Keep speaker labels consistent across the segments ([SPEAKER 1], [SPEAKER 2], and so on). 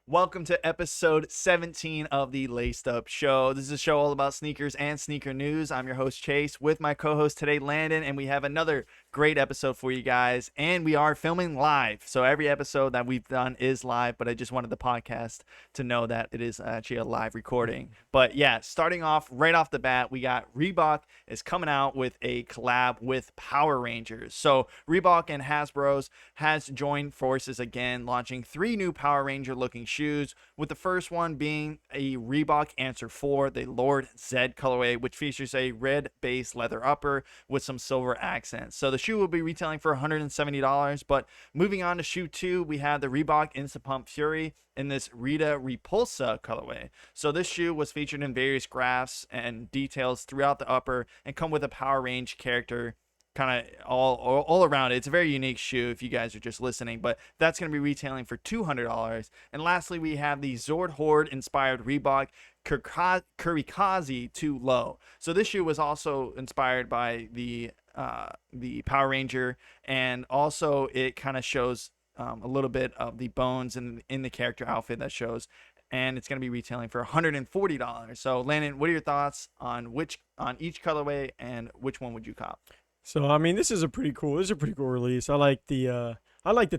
[SPEAKER 1] Welcome to episode 17 of the Laced Up Show. This is a show all about sneakers and sneaker news. I'm your host, Chase, with my co-host today, Landon, and we have another great episode for you guys. And we are filming live. So every episode that we've done is live, but I just wanted the podcast to know that it is actually a live recording. But yeah, starting off right off the bat, we got Reebok is coming out with a collab with Power Rangers. So Reebok and Hasbro's has joined forces again, launching 3 new Power Ranger looking shoes, with the first one being a Reebok Answer 4, the Lord Z colorway, which features a red base leather upper with some silver accents. So the shoe will be retailing for $170. But moving on to shoe 2, we have the Reebok Instapump Fury in this Rita Repulsa colorway. So this shoe was featured in various graphs and details throughout the upper and come with a Power Range character kind of all around it. It's a very unique shoe if you guys are just listening, but that's going to be retailing for $200. And lastly, we have the Zord Horde inspired Reebok Kurikaze 2 Low. So this shoe was also inspired by the Power Ranger, and also it kind of shows a little bit of the bones in the character outfit that shows, and it's going to be retailing for $140. So Landon, what are your thoughts on each colorway, and which one would you cop?
[SPEAKER 2] So I mean, this is a pretty cool release. I like the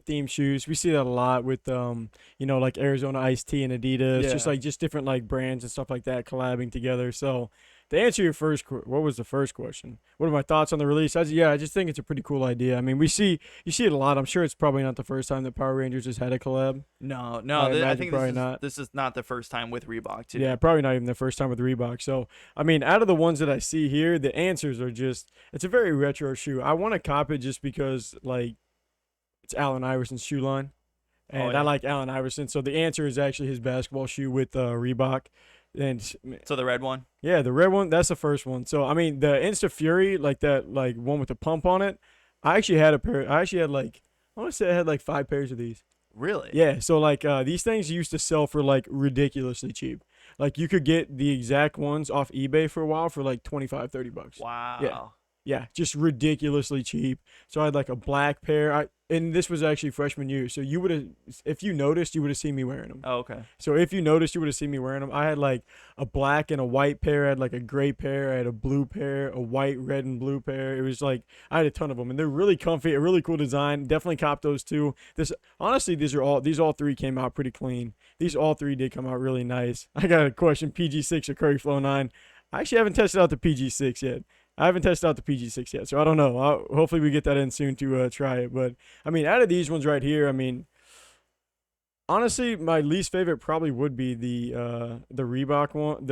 [SPEAKER 2] theme shoes. We see that a lot with like Arizona Iced Tea and Adidas,
[SPEAKER 1] Yeah.
[SPEAKER 2] just different like brands and stuff like that collabing together. So to answer your what was the first question? What are my thoughts on the release? I just think it's a pretty cool idea. I mean, you see it a lot. I'm sure it's probably not the first time that Power Rangers has had a collab.
[SPEAKER 1] No, I think this is not the first time with Reebok too.
[SPEAKER 2] Yeah, probably not even the first time with Reebok. So, I mean, out of the ones that I see here, the answers are it's a very retro shoe. I want to cop it just because, like, it's Allen Iverson's shoe line. And I like Allen Iverson. So the answer is actually his basketball shoe with Reebok. And
[SPEAKER 1] so the red one?
[SPEAKER 2] Yeah, the red one, that's the first one. So, I mean, the Insta Fury, like that, like one with the pump on it, I actually had like, I want to say I had like 5 pairs of these.
[SPEAKER 1] Really?
[SPEAKER 2] Yeah, so like these things used to sell for like ridiculously cheap. Like you could get the exact ones off eBay for a while for like $25-30.
[SPEAKER 1] Wow.
[SPEAKER 2] Yeah, just ridiculously cheap. So I had like a black pair. And this was actually freshman year. So you would have, if you noticed, you would have seen me wearing them.
[SPEAKER 1] Oh, okay.
[SPEAKER 2] So if you noticed, you would have seen me wearing them. I had like a black and a white pair. I had like a gray pair. I had a blue pair, a white, red, and blue pair. It was like, I had a ton of them, and they're really comfy, a really cool design. Definitely cop those too. Honestly, these all 3 came out pretty clean. These all 3 did come out really nice. I got a question, PG6 or Curry Flow 9. I actually haven't tested out the PG6 yet. I haven't tested out the PG6 yet, so I don't know. Hopefully we get that in soon to try it. But, I mean, out of these ones right here, I mean, honestly, my least favorite probably would be the Reebok one,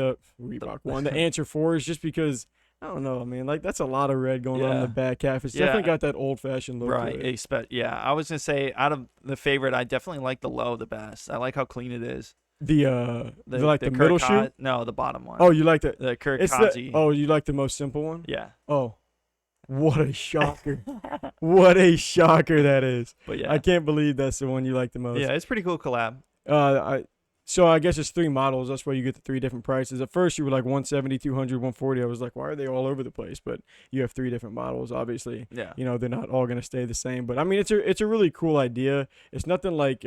[SPEAKER 2] the Answer 4s, just because, I don't know, I mean, like, that's a lot of red going on in the back half. It's definitely got that old-fashioned look to it.
[SPEAKER 1] Right, yeah. I was going to say, out of the favorite, I definitely like the low the best. I like how clean it is.
[SPEAKER 2] The middle shoe?
[SPEAKER 1] No, the bottom one.
[SPEAKER 2] Oh, you like the
[SPEAKER 1] Kurikaze.
[SPEAKER 2] Oh, you like the most simple one?
[SPEAKER 1] Yeah.
[SPEAKER 2] Oh, what a shocker! What a shocker that is.
[SPEAKER 1] But yeah,
[SPEAKER 2] I can't believe that's the one you like the most.
[SPEAKER 1] Yeah, it's pretty cool collab.
[SPEAKER 2] So I guess it's 3 models. That's why you get the 3 different prices. At first you were like 170, 200, 140. I was like, why are they all over the place? But you have 3 different models. Obviously,
[SPEAKER 1] yeah.
[SPEAKER 2] They're not all gonna stay the same. But I mean, it's a really cool idea. It's nothing like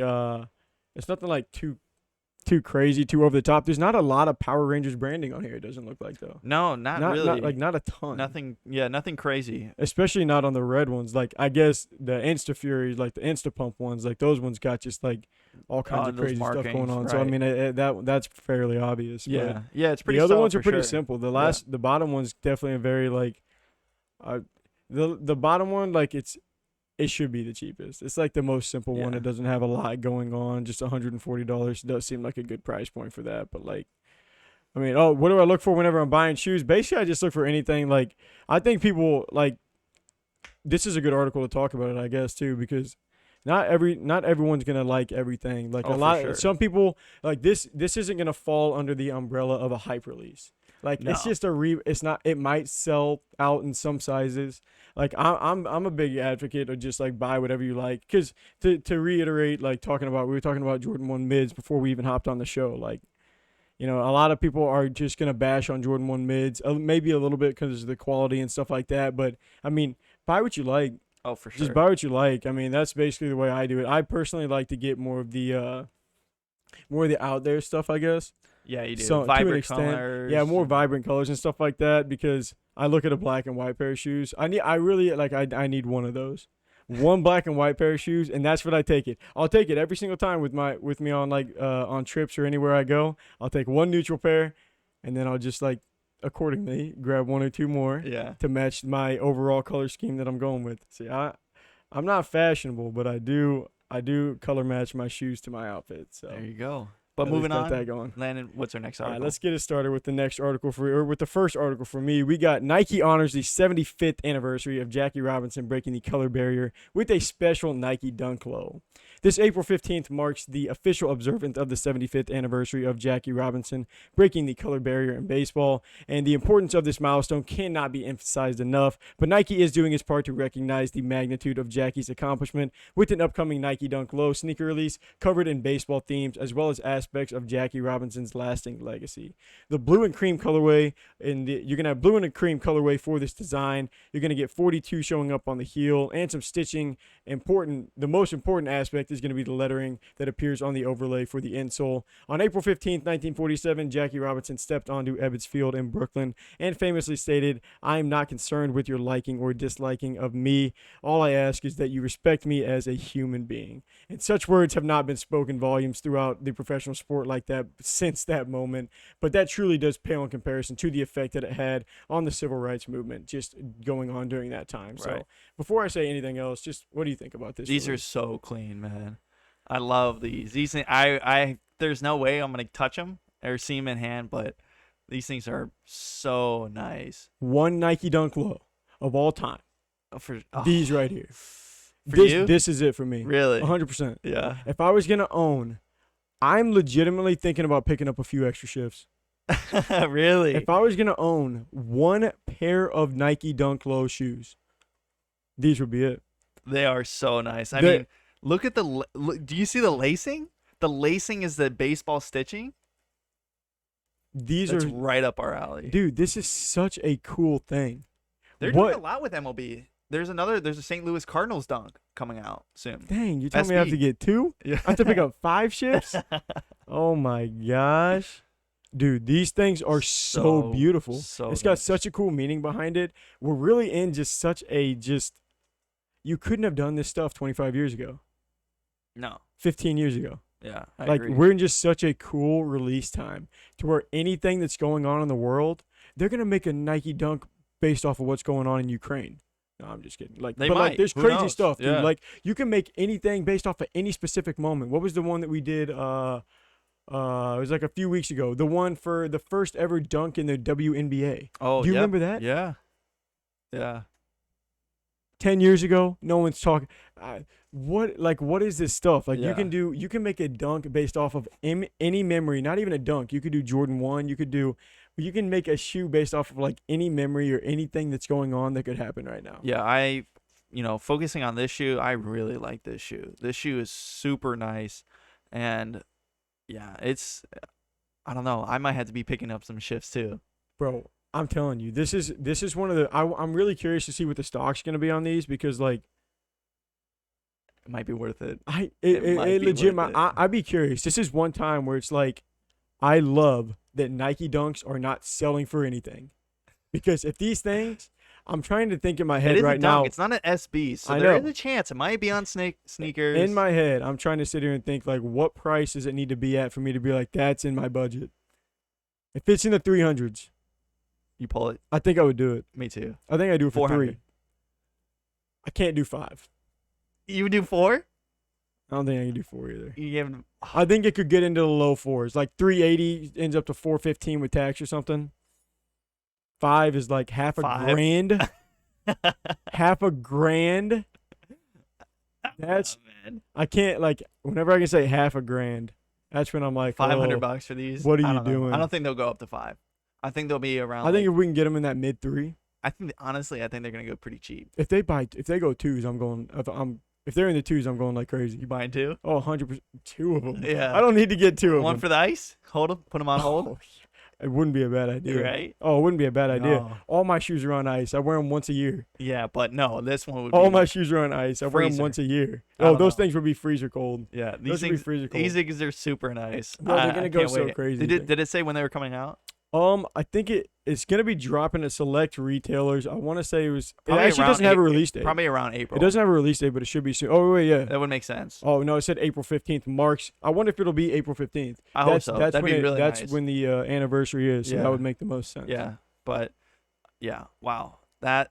[SPEAKER 2] too crazy, too over the top. There's not a lot of Power Rangers branding on here. It doesn't look like though.
[SPEAKER 1] No, not really.
[SPEAKER 2] Not a ton.
[SPEAKER 1] Nothing crazy.
[SPEAKER 2] Especially not on the red ones. Like I guess the Insta Fury, like the Insta Pump ones, like those ones got just like all kinds of crazy stuff going on. Right. So I mean, that's fairly obvious.
[SPEAKER 1] Yeah, yeah, it's pretty.
[SPEAKER 2] The other ones are pretty simple. The bottom one's definitely a very like, the bottom one like it should be the cheapest. It's like the most simple one. It doesn't have a lot going on. Just $140 does seem like a good price point for that. But like, I mean, what do I look for whenever I'm buying shoes? Basically, I just look for anything. Like, I think people like. This is a good article to talk about it, I guess, too, because not everyone's gonna like everything. Like some people like this isn't gonna fall under the umbrella of a hype release. Like it's just it's not. It might sell out in some sizes. Like I'm a big advocate of just like buy whatever you like. Because to reiterate, like we were talking about Jordan 1 mids before we even hopped on the show. Like, a lot of people are just gonna bash on Jordan 1 mids, maybe a little bit because of the quality and stuff like that. But I mean, buy what you like.
[SPEAKER 1] Oh, for sure.
[SPEAKER 2] Just buy what you like. I mean, that's basically the way I do it. I personally like to get more of the more of the out there stuff, I guess.
[SPEAKER 1] Yeah, you do.
[SPEAKER 2] So to an
[SPEAKER 1] Vibrant
[SPEAKER 2] extent,
[SPEAKER 1] colors.
[SPEAKER 2] yeah, more vibrant colors and stuff like that. Because I look at a black and white pair of shoes. I need one of those. One black and white pair of shoes, and that's what I take it. I'll take it every single time with me on on trips or anywhere I go. I'll take one neutral pair, and then I'll just accordingly grab one or two more to match my overall color scheme that I'm going with. See, I'm not fashionable, but I do color match my shoes to my outfit. So
[SPEAKER 1] there you go. But moving on,
[SPEAKER 2] that going.
[SPEAKER 1] Landon, what's our next article?
[SPEAKER 2] All right, let's get it started with the next article with the first article for me. We got Nike honors the 75th anniversary of Jackie Robinson breaking the color barrier with a special Nike Dunk Low. This April 15th marks the official observance of the 75th anniversary of Jackie Robinson breaking the color barrier in baseball, and the importance of this milestone cannot be emphasized enough, but Nike is doing its part to recognize the magnitude of Jackie's accomplishment with an upcoming Nike Dunk Low sneaker release covered in baseball themes as well as aspects of Jackie Robinson's lasting legacy. The blue and cream colorway, you're going to have blue and cream colorway for this design. You're going to get 42 showing up on the heel and some stitching. The most important aspect is going to be the lettering that appears on the overlay for the insole. On April 15th, 1947, Jackie Robinson stepped onto Ebbets Field in Brooklyn and famously stated, "I am not concerned with your liking or disliking of me. All I ask is that you respect me as a human being." And such words have not been spoken volumes throughout the professional sport like that since that moment, but that truly does pale in comparison to the effect that it had on the civil rights movement just going on during that time. Right. So before I say anything else, just what do you think about this?
[SPEAKER 1] These are so clean, man. I love these. These things, there's no way I'm gonna touch them or see them in hand, but these things are so nice.
[SPEAKER 2] One Nike Dunk Low of all time. These right here. This is it for me.
[SPEAKER 1] Really?
[SPEAKER 2] 100%.
[SPEAKER 1] Yeah.
[SPEAKER 2] If I was gonna own, I'm legitimately thinking about picking up a few extra shifts.
[SPEAKER 1] Really?
[SPEAKER 2] If I was gonna own one pair of Nike Dunk Low shoes, these would be it.
[SPEAKER 1] They are so nice. I mean, look at do you see the lacing? The lacing is the baseball stitching. That's right up our alley.
[SPEAKER 2] Dude, this is such a cool thing.
[SPEAKER 1] They're doing a lot with MLB. There's a St. Louis Cardinals dunk coming out soon.
[SPEAKER 2] Dang, you telling me I have to get two? Yeah. I have to pick up 5 shifts? Oh my gosh. Dude, these things are so beautiful. It's got such a cool meaning behind it. We're really in you couldn't have done this stuff 25 years ago.
[SPEAKER 1] No.
[SPEAKER 2] 15 years ago.
[SPEAKER 1] Yeah, I agree.
[SPEAKER 2] We're in just such a cool release time to where anything that's going on in the world, they're going to make a Nike Dunk based off of what's going on in Ukraine. No, I'm just kidding. There's crazy stuff, dude. Yeah. You can make anything based off of any specific moment. What was the one that we did? It was a few weeks ago. The one for the first ever dunk in the WNBA.
[SPEAKER 1] Oh,
[SPEAKER 2] do you remember that?
[SPEAKER 1] Yeah. Yeah.
[SPEAKER 2] 10 years ago, no one's talking. What is this stuff? You can make a dunk based off of any memory. Not even a dunk. You could do Jordan 1. You can make a shoe based off of any memory or anything that's going on that could happen right now.
[SPEAKER 1] Yeah, focusing on this shoe, I really like this shoe. This shoe is super nice, and yeah, I don't know. I might have to be picking up some shifts too,
[SPEAKER 2] bro. I'm telling you, this is one of the. I'm really curious to see what the stock's gonna be on these because it
[SPEAKER 1] might be worth it.
[SPEAKER 2] I'd be curious. This is one time where it's I love that Nike Dunks are not selling for anything, because if these things, I'm trying to think in my head right now.
[SPEAKER 1] It's not an SB, so there is a chance it might be on sneakers.
[SPEAKER 2] In my head, I'm trying to sit here and think what price does it need to be at for me to be that's in my budget. If it's in the 300s,
[SPEAKER 1] you pull it.
[SPEAKER 2] I think I would do it.
[SPEAKER 1] Me too.
[SPEAKER 2] I think I do it for 3. I can't do 5.
[SPEAKER 1] You would do 4?
[SPEAKER 2] I don't think I can do 4 either.
[SPEAKER 1] I
[SPEAKER 2] think it could get into the low 4s. 380 ends up to 415 with tax or something. 5 is half a grand. Half a grand. That's
[SPEAKER 1] man.
[SPEAKER 2] I can't whenever I can say half a grand, that's when I'm
[SPEAKER 1] $500 for these.
[SPEAKER 2] What are you doing?
[SPEAKER 1] I don't think they'll go up to 5. I think they'll be around.
[SPEAKER 2] I think if we can get them in that mid 3.
[SPEAKER 1] I think they're gonna go pretty cheap.
[SPEAKER 2] If they go 2s, I'm going. If they're in the 2s, I'm going like crazy.
[SPEAKER 1] You buying 2?
[SPEAKER 2] Oh, 100%. 2 of them.
[SPEAKER 1] Yeah.
[SPEAKER 2] I don't need to get 2 of them.
[SPEAKER 1] One for the ice. Hold them. Put them on hold.
[SPEAKER 2] It wouldn't be a bad idea.
[SPEAKER 1] Right?
[SPEAKER 2] Oh, it wouldn't be a bad idea.
[SPEAKER 1] No.
[SPEAKER 2] All my shoes are on ice. I wear them once a year.
[SPEAKER 1] Yeah, but no, this one would
[SPEAKER 2] All
[SPEAKER 1] be
[SPEAKER 2] my shoes are on ice. I wear them
[SPEAKER 1] freezer.
[SPEAKER 2] once a year.
[SPEAKER 1] I
[SPEAKER 2] Oh,
[SPEAKER 1] don't
[SPEAKER 2] those
[SPEAKER 1] know.
[SPEAKER 2] things would be freezer cold.
[SPEAKER 1] Yeah,
[SPEAKER 2] Those would be freezer cold.
[SPEAKER 1] these things are super nice.
[SPEAKER 2] Bro, they're gonna go
[SPEAKER 1] can't
[SPEAKER 2] so
[SPEAKER 1] wait.
[SPEAKER 2] crazy.
[SPEAKER 1] Did it say when they were coming out?
[SPEAKER 2] I think it's gonna be dropping at select retailers. I want to say it
[SPEAKER 1] Probably
[SPEAKER 2] actually
[SPEAKER 1] around
[SPEAKER 2] doesn't have a
[SPEAKER 1] April-
[SPEAKER 2] release date.
[SPEAKER 1] Probably around April.
[SPEAKER 2] It doesn't have a release date, but it should be soon. Oh wait, yeah.
[SPEAKER 1] That would make sense.
[SPEAKER 2] Oh no, it said April 15th. Marks. I wonder if it'll be April 15th.
[SPEAKER 1] I hope so.
[SPEAKER 2] That's
[SPEAKER 1] That'd
[SPEAKER 2] when
[SPEAKER 1] be really
[SPEAKER 2] That's
[SPEAKER 1] nice.
[SPEAKER 2] when the anniversary is. So
[SPEAKER 1] Yeah.
[SPEAKER 2] that would make the most sense.
[SPEAKER 1] Yeah, but yeah, wow, that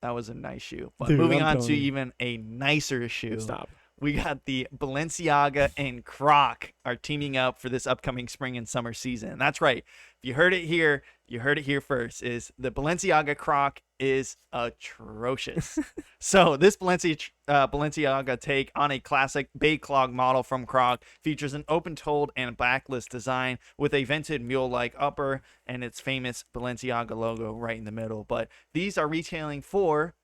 [SPEAKER 1] was a nice shoe. But
[SPEAKER 2] Dude,
[SPEAKER 1] moving
[SPEAKER 2] I'm
[SPEAKER 1] on to
[SPEAKER 2] telling you.
[SPEAKER 1] even a nicer shoe.
[SPEAKER 2] Stop.
[SPEAKER 1] We got the Balenciaga and Croc are teaming up for this upcoming spring and summer season. That's right. If you heard it here, you heard it here first. Is the Balenciaga Croc is atrocious. So this Balenciaga take on a classic bay clog model from Croc features an open-toed and backless design with a vented mule-like upper and its famous Balenciaga logo right in the middle. But these are retailing for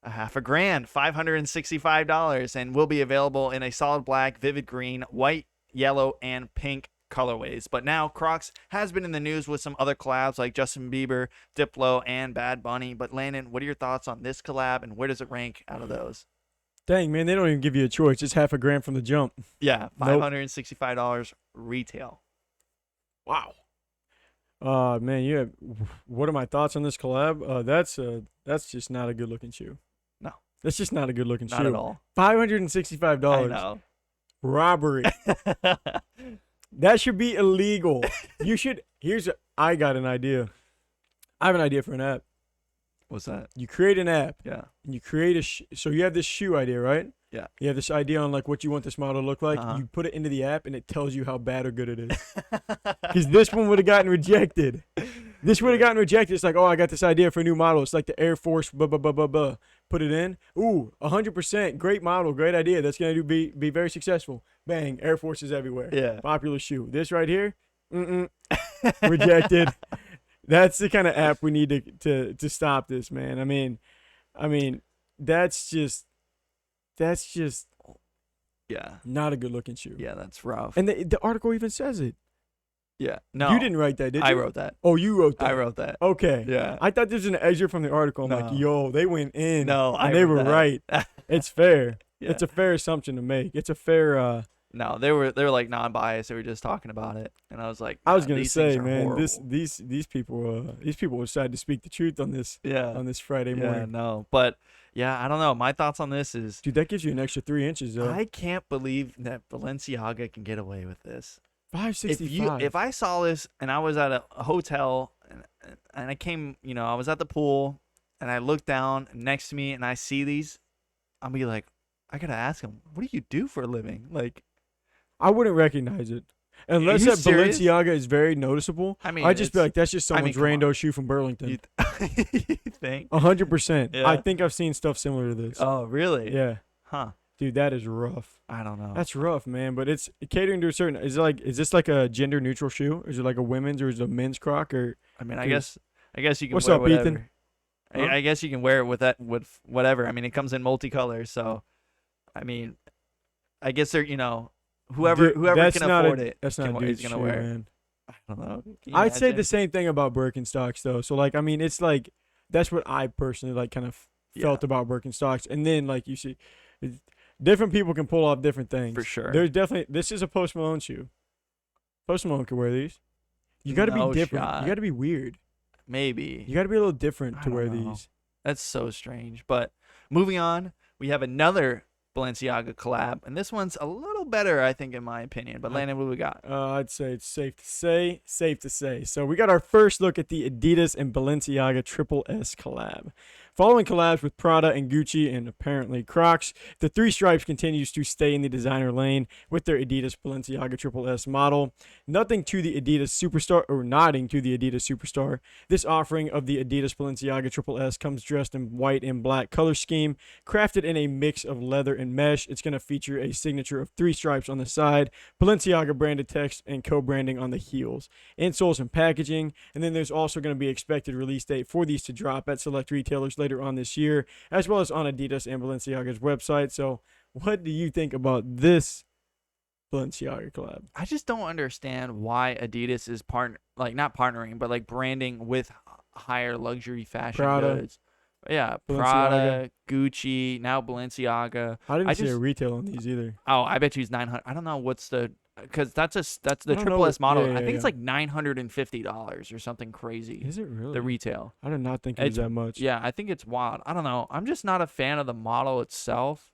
[SPEAKER 1] $1,000, $565, and will be available in a solid black, vivid green, white, yellow, and pink colorways. But now Crocs has been in the news with some other collabs like Justin Bieber, Diplo, and Bad Bunny. But Landon, what are your thoughts on this collab, and where does it rank out of those?
[SPEAKER 2] Dang, man, they don't even give you a choice. It's $1,000 from the jump.
[SPEAKER 1] Yeah,
[SPEAKER 2] Nope.
[SPEAKER 1] $565 retail.
[SPEAKER 2] Wow. Man, what are my thoughts on this collab? That's just not a good looking shoe.
[SPEAKER 1] No.
[SPEAKER 2] That's just not a good looking
[SPEAKER 1] Not
[SPEAKER 2] shoe.
[SPEAKER 1] at all.
[SPEAKER 2] $565.
[SPEAKER 1] I know.
[SPEAKER 2] Robbery. That should be illegal. I got an idea. I have an idea for an app.
[SPEAKER 1] What's that?
[SPEAKER 2] You create an app
[SPEAKER 1] Yeah.
[SPEAKER 2] and you create so you have this shoe idea, right?
[SPEAKER 1] Yeah.
[SPEAKER 2] You have this idea on like what you want this model to look like.
[SPEAKER 1] Uh-huh.
[SPEAKER 2] You put it into the app and it tells you how bad or good it is. Because this one would have gotten rejected. This would have gotten rejected. It's like, oh, I got this idea for a new model. It's like the Air Force, blah, blah, blah, blah, blah. Put it in. Ooh, 100%. Great model. Great idea. That's going to be very successful. Bang. Air Forces everywhere.
[SPEAKER 1] Yeah.
[SPEAKER 2] Popular shoe. This right here, rejected. That's the kind of app we need to stop this, man. I mean, that's just
[SPEAKER 1] Yeah.
[SPEAKER 2] not a good looking shoe.
[SPEAKER 1] Yeah, that's rough.
[SPEAKER 2] And the article even says it.
[SPEAKER 1] Yeah. No.
[SPEAKER 2] You didn't write that, did you?
[SPEAKER 1] I wrote that.
[SPEAKER 2] Oh, you wrote that.
[SPEAKER 1] I wrote that.
[SPEAKER 2] Okay.
[SPEAKER 1] Yeah.
[SPEAKER 2] I thought this was an excerpt from the article. I'm like,
[SPEAKER 1] No.
[SPEAKER 2] yo, they went in.
[SPEAKER 1] No,
[SPEAKER 2] and
[SPEAKER 1] I
[SPEAKER 2] they
[SPEAKER 1] wrote
[SPEAKER 2] were
[SPEAKER 1] that.
[SPEAKER 2] right. It's fair.
[SPEAKER 1] Yeah.
[SPEAKER 2] It's a fair assumption to make. It's a fair.
[SPEAKER 1] No, they were like non-biased. They were just talking about it, and I was like,
[SPEAKER 2] I was
[SPEAKER 1] "Nah,
[SPEAKER 2] gonna
[SPEAKER 1] these things
[SPEAKER 2] say,
[SPEAKER 1] are
[SPEAKER 2] man,
[SPEAKER 1] horrible."
[SPEAKER 2] these people decided to speak the truth on this
[SPEAKER 1] Yeah.
[SPEAKER 2] Friday
[SPEAKER 1] Yeah,
[SPEAKER 2] morning.
[SPEAKER 1] no, but yeah, I don't know. My thoughts on this is,
[SPEAKER 2] Dude, that gives you an extra 3 inches though.
[SPEAKER 1] I can't believe that Balenciaga can get away with this.
[SPEAKER 2] $565.
[SPEAKER 1] If I saw this and I was at a hotel and I came, I was at the pool and I looked down next to me and I see these, I'll be like, I gotta ask him, what do you do for a living? Like,
[SPEAKER 2] I wouldn't recognize it unless
[SPEAKER 1] you
[SPEAKER 2] that
[SPEAKER 1] serious?
[SPEAKER 2] Balenciaga is very noticeable.
[SPEAKER 1] I mean,
[SPEAKER 2] I'd just be
[SPEAKER 1] it's-
[SPEAKER 2] like, that's just
[SPEAKER 1] I mean,
[SPEAKER 2] someone's
[SPEAKER 1] come on.
[SPEAKER 2] rando shoe from Burlington.
[SPEAKER 1] you think?
[SPEAKER 2] 100%.
[SPEAKER 1] Yeah.
[SPEAKER 2] I think I've seen stuff similar to this.
[SPEAKER 1] Oh, really?
[SPEAKER 2] Yeah,
[SPEAKER 1] Huh.
[SPEAKER 2] dude, that is rough.
[SPEAKER 1] I don't know.
[SPEAKER 2] That's rough, man. But it's catering to a certain. Is this like a gender neutral shoe? Or is it like a women's or is it a men's Croc? Or
[SPEAKER 1] I mean, I
[SPEAKER 2] Dude.
[SPEAKER 1] guess you can
[SPEAKER 2] What's
[SPEAKER 1] wear
[SPEAKER 2] up,
[SPEAKER 1] whatever.
[SPEAKER 2] Ethan? Huh?
[SPEAKER 1] I guess you can wear it with whatever. I mean, it comes in multicolors, so I mean, I guess they're whoever
[SPEAKER 2] Dude, that's
[SPEAKER 1] can
[SPEAKER 2] not
[SPEAKER 1] afford
[SPEAKER 2] a,
[SPEAKER 1] it
[SPEAKER 2] That's not
[SPEAKER 1] can,
[SPEAKER 2] a
[SPEAKER 1] is
[SPEAKER 2] dude's
[SPEAKER 1] gonna
[SPEAKER 2] shoe,
[SPEAKER 1] wear it.
[SPEAKER 2] man.
[SPEAKER 1] I don't know. Can you
[SPEAKER 2] I'd say
[SPEAKER 1] imagine?
[SPEAKER 2] the same thing about Birkenstocks though. So like, I mean, it's like that's what I personally like kind of felt about Birkenstocks. And then like you see, different people can pull off different things.
[SPEAKER 1] For sure.
[SPEAKER 2] There's definitely this is a Post Malone shoe. Post Malone can wear these. You got to
[SPEAKER 1] No
[SPEAKER 2] be different.
[SPEAKER 1] shot.
[SPEAKER 2] You got to be weird.
[SPEAKER 1] Maybe.
[SPEAKER 2] You got to be a little different
[SPEAKER 1] I
[SPEAKER 2] to
[SPEAKER 1] don't
[SPEAKER 2] wear
[SPEAKER 1] know.
[SPEAKER 2] these.
[SPEAKER 1] That's so strange. But moving on, we have another Balenciaga collab, and this one's a little better, I think, in my opinion. But Landon, what do we got?
[SPEAKER 2] I'd say it's safe to say. So we got our first look at the Adidas and Balenciaga Triple S collab. Following collabs with Prada and Gucci and apparently Crocs, the Three Stripes continues to stay in the designer lane with their Adidas Balenciaga Triple S model. Nothing to the Adidas Superstar, or nodding to the Adidas Superstar. This offering of the Adidas Balenciaga Triple S comes dressed in white and black color scheme, crafted in a mix of leather and mesh. It's going to feature a signature of three stripes on the side, Balenciaga branded text, and co-branding on the heels, insoles and packaging. And then there's also going to be expected release date for these to drop at select retailers later on this year, as well as on Adidas and Balenciaga's website. So what do you think about this Balenciaga collab.
[SPEAKER 1] I just don't understand why Adidas is not partnering, but like branding with higher luxury fashion
[SPEAKER 2] Prada,
[SPEAKER 1] goods. Yeah,
[SPEAKER 2] Balenciaga.
[SPEAKER 1] Prada, Gucci, now Balenciaga.
[SPEAKER 2] I didn't
[SPEAKER 1] I
[SPEAKER 2] see a
[SPEAKER 1] just
[SPEAKER 2] retail on these either.
[SPEAKER 1] I bet you it's 900. I don't know what's because that's the
[SPEAKER 2] I don't
[SPEAKER 1] triple
[SPEAKER 2] know
[SPEAKER 1] S model.
[SPEAKER 2] yeah,
[SPEAKER 1] I think it's
[SPEAKER 2] yeah.
[SPEAKER 1] like $950 or something crazy.
[SPEAKER 2] Is it really?
[SPEAKER 1] The retail.
[SPEAKER 2] I did not think it was that much.
[SPEAKER 1] Yeah, I think it's wild. I don't know. I'm just not a fan of the model itself.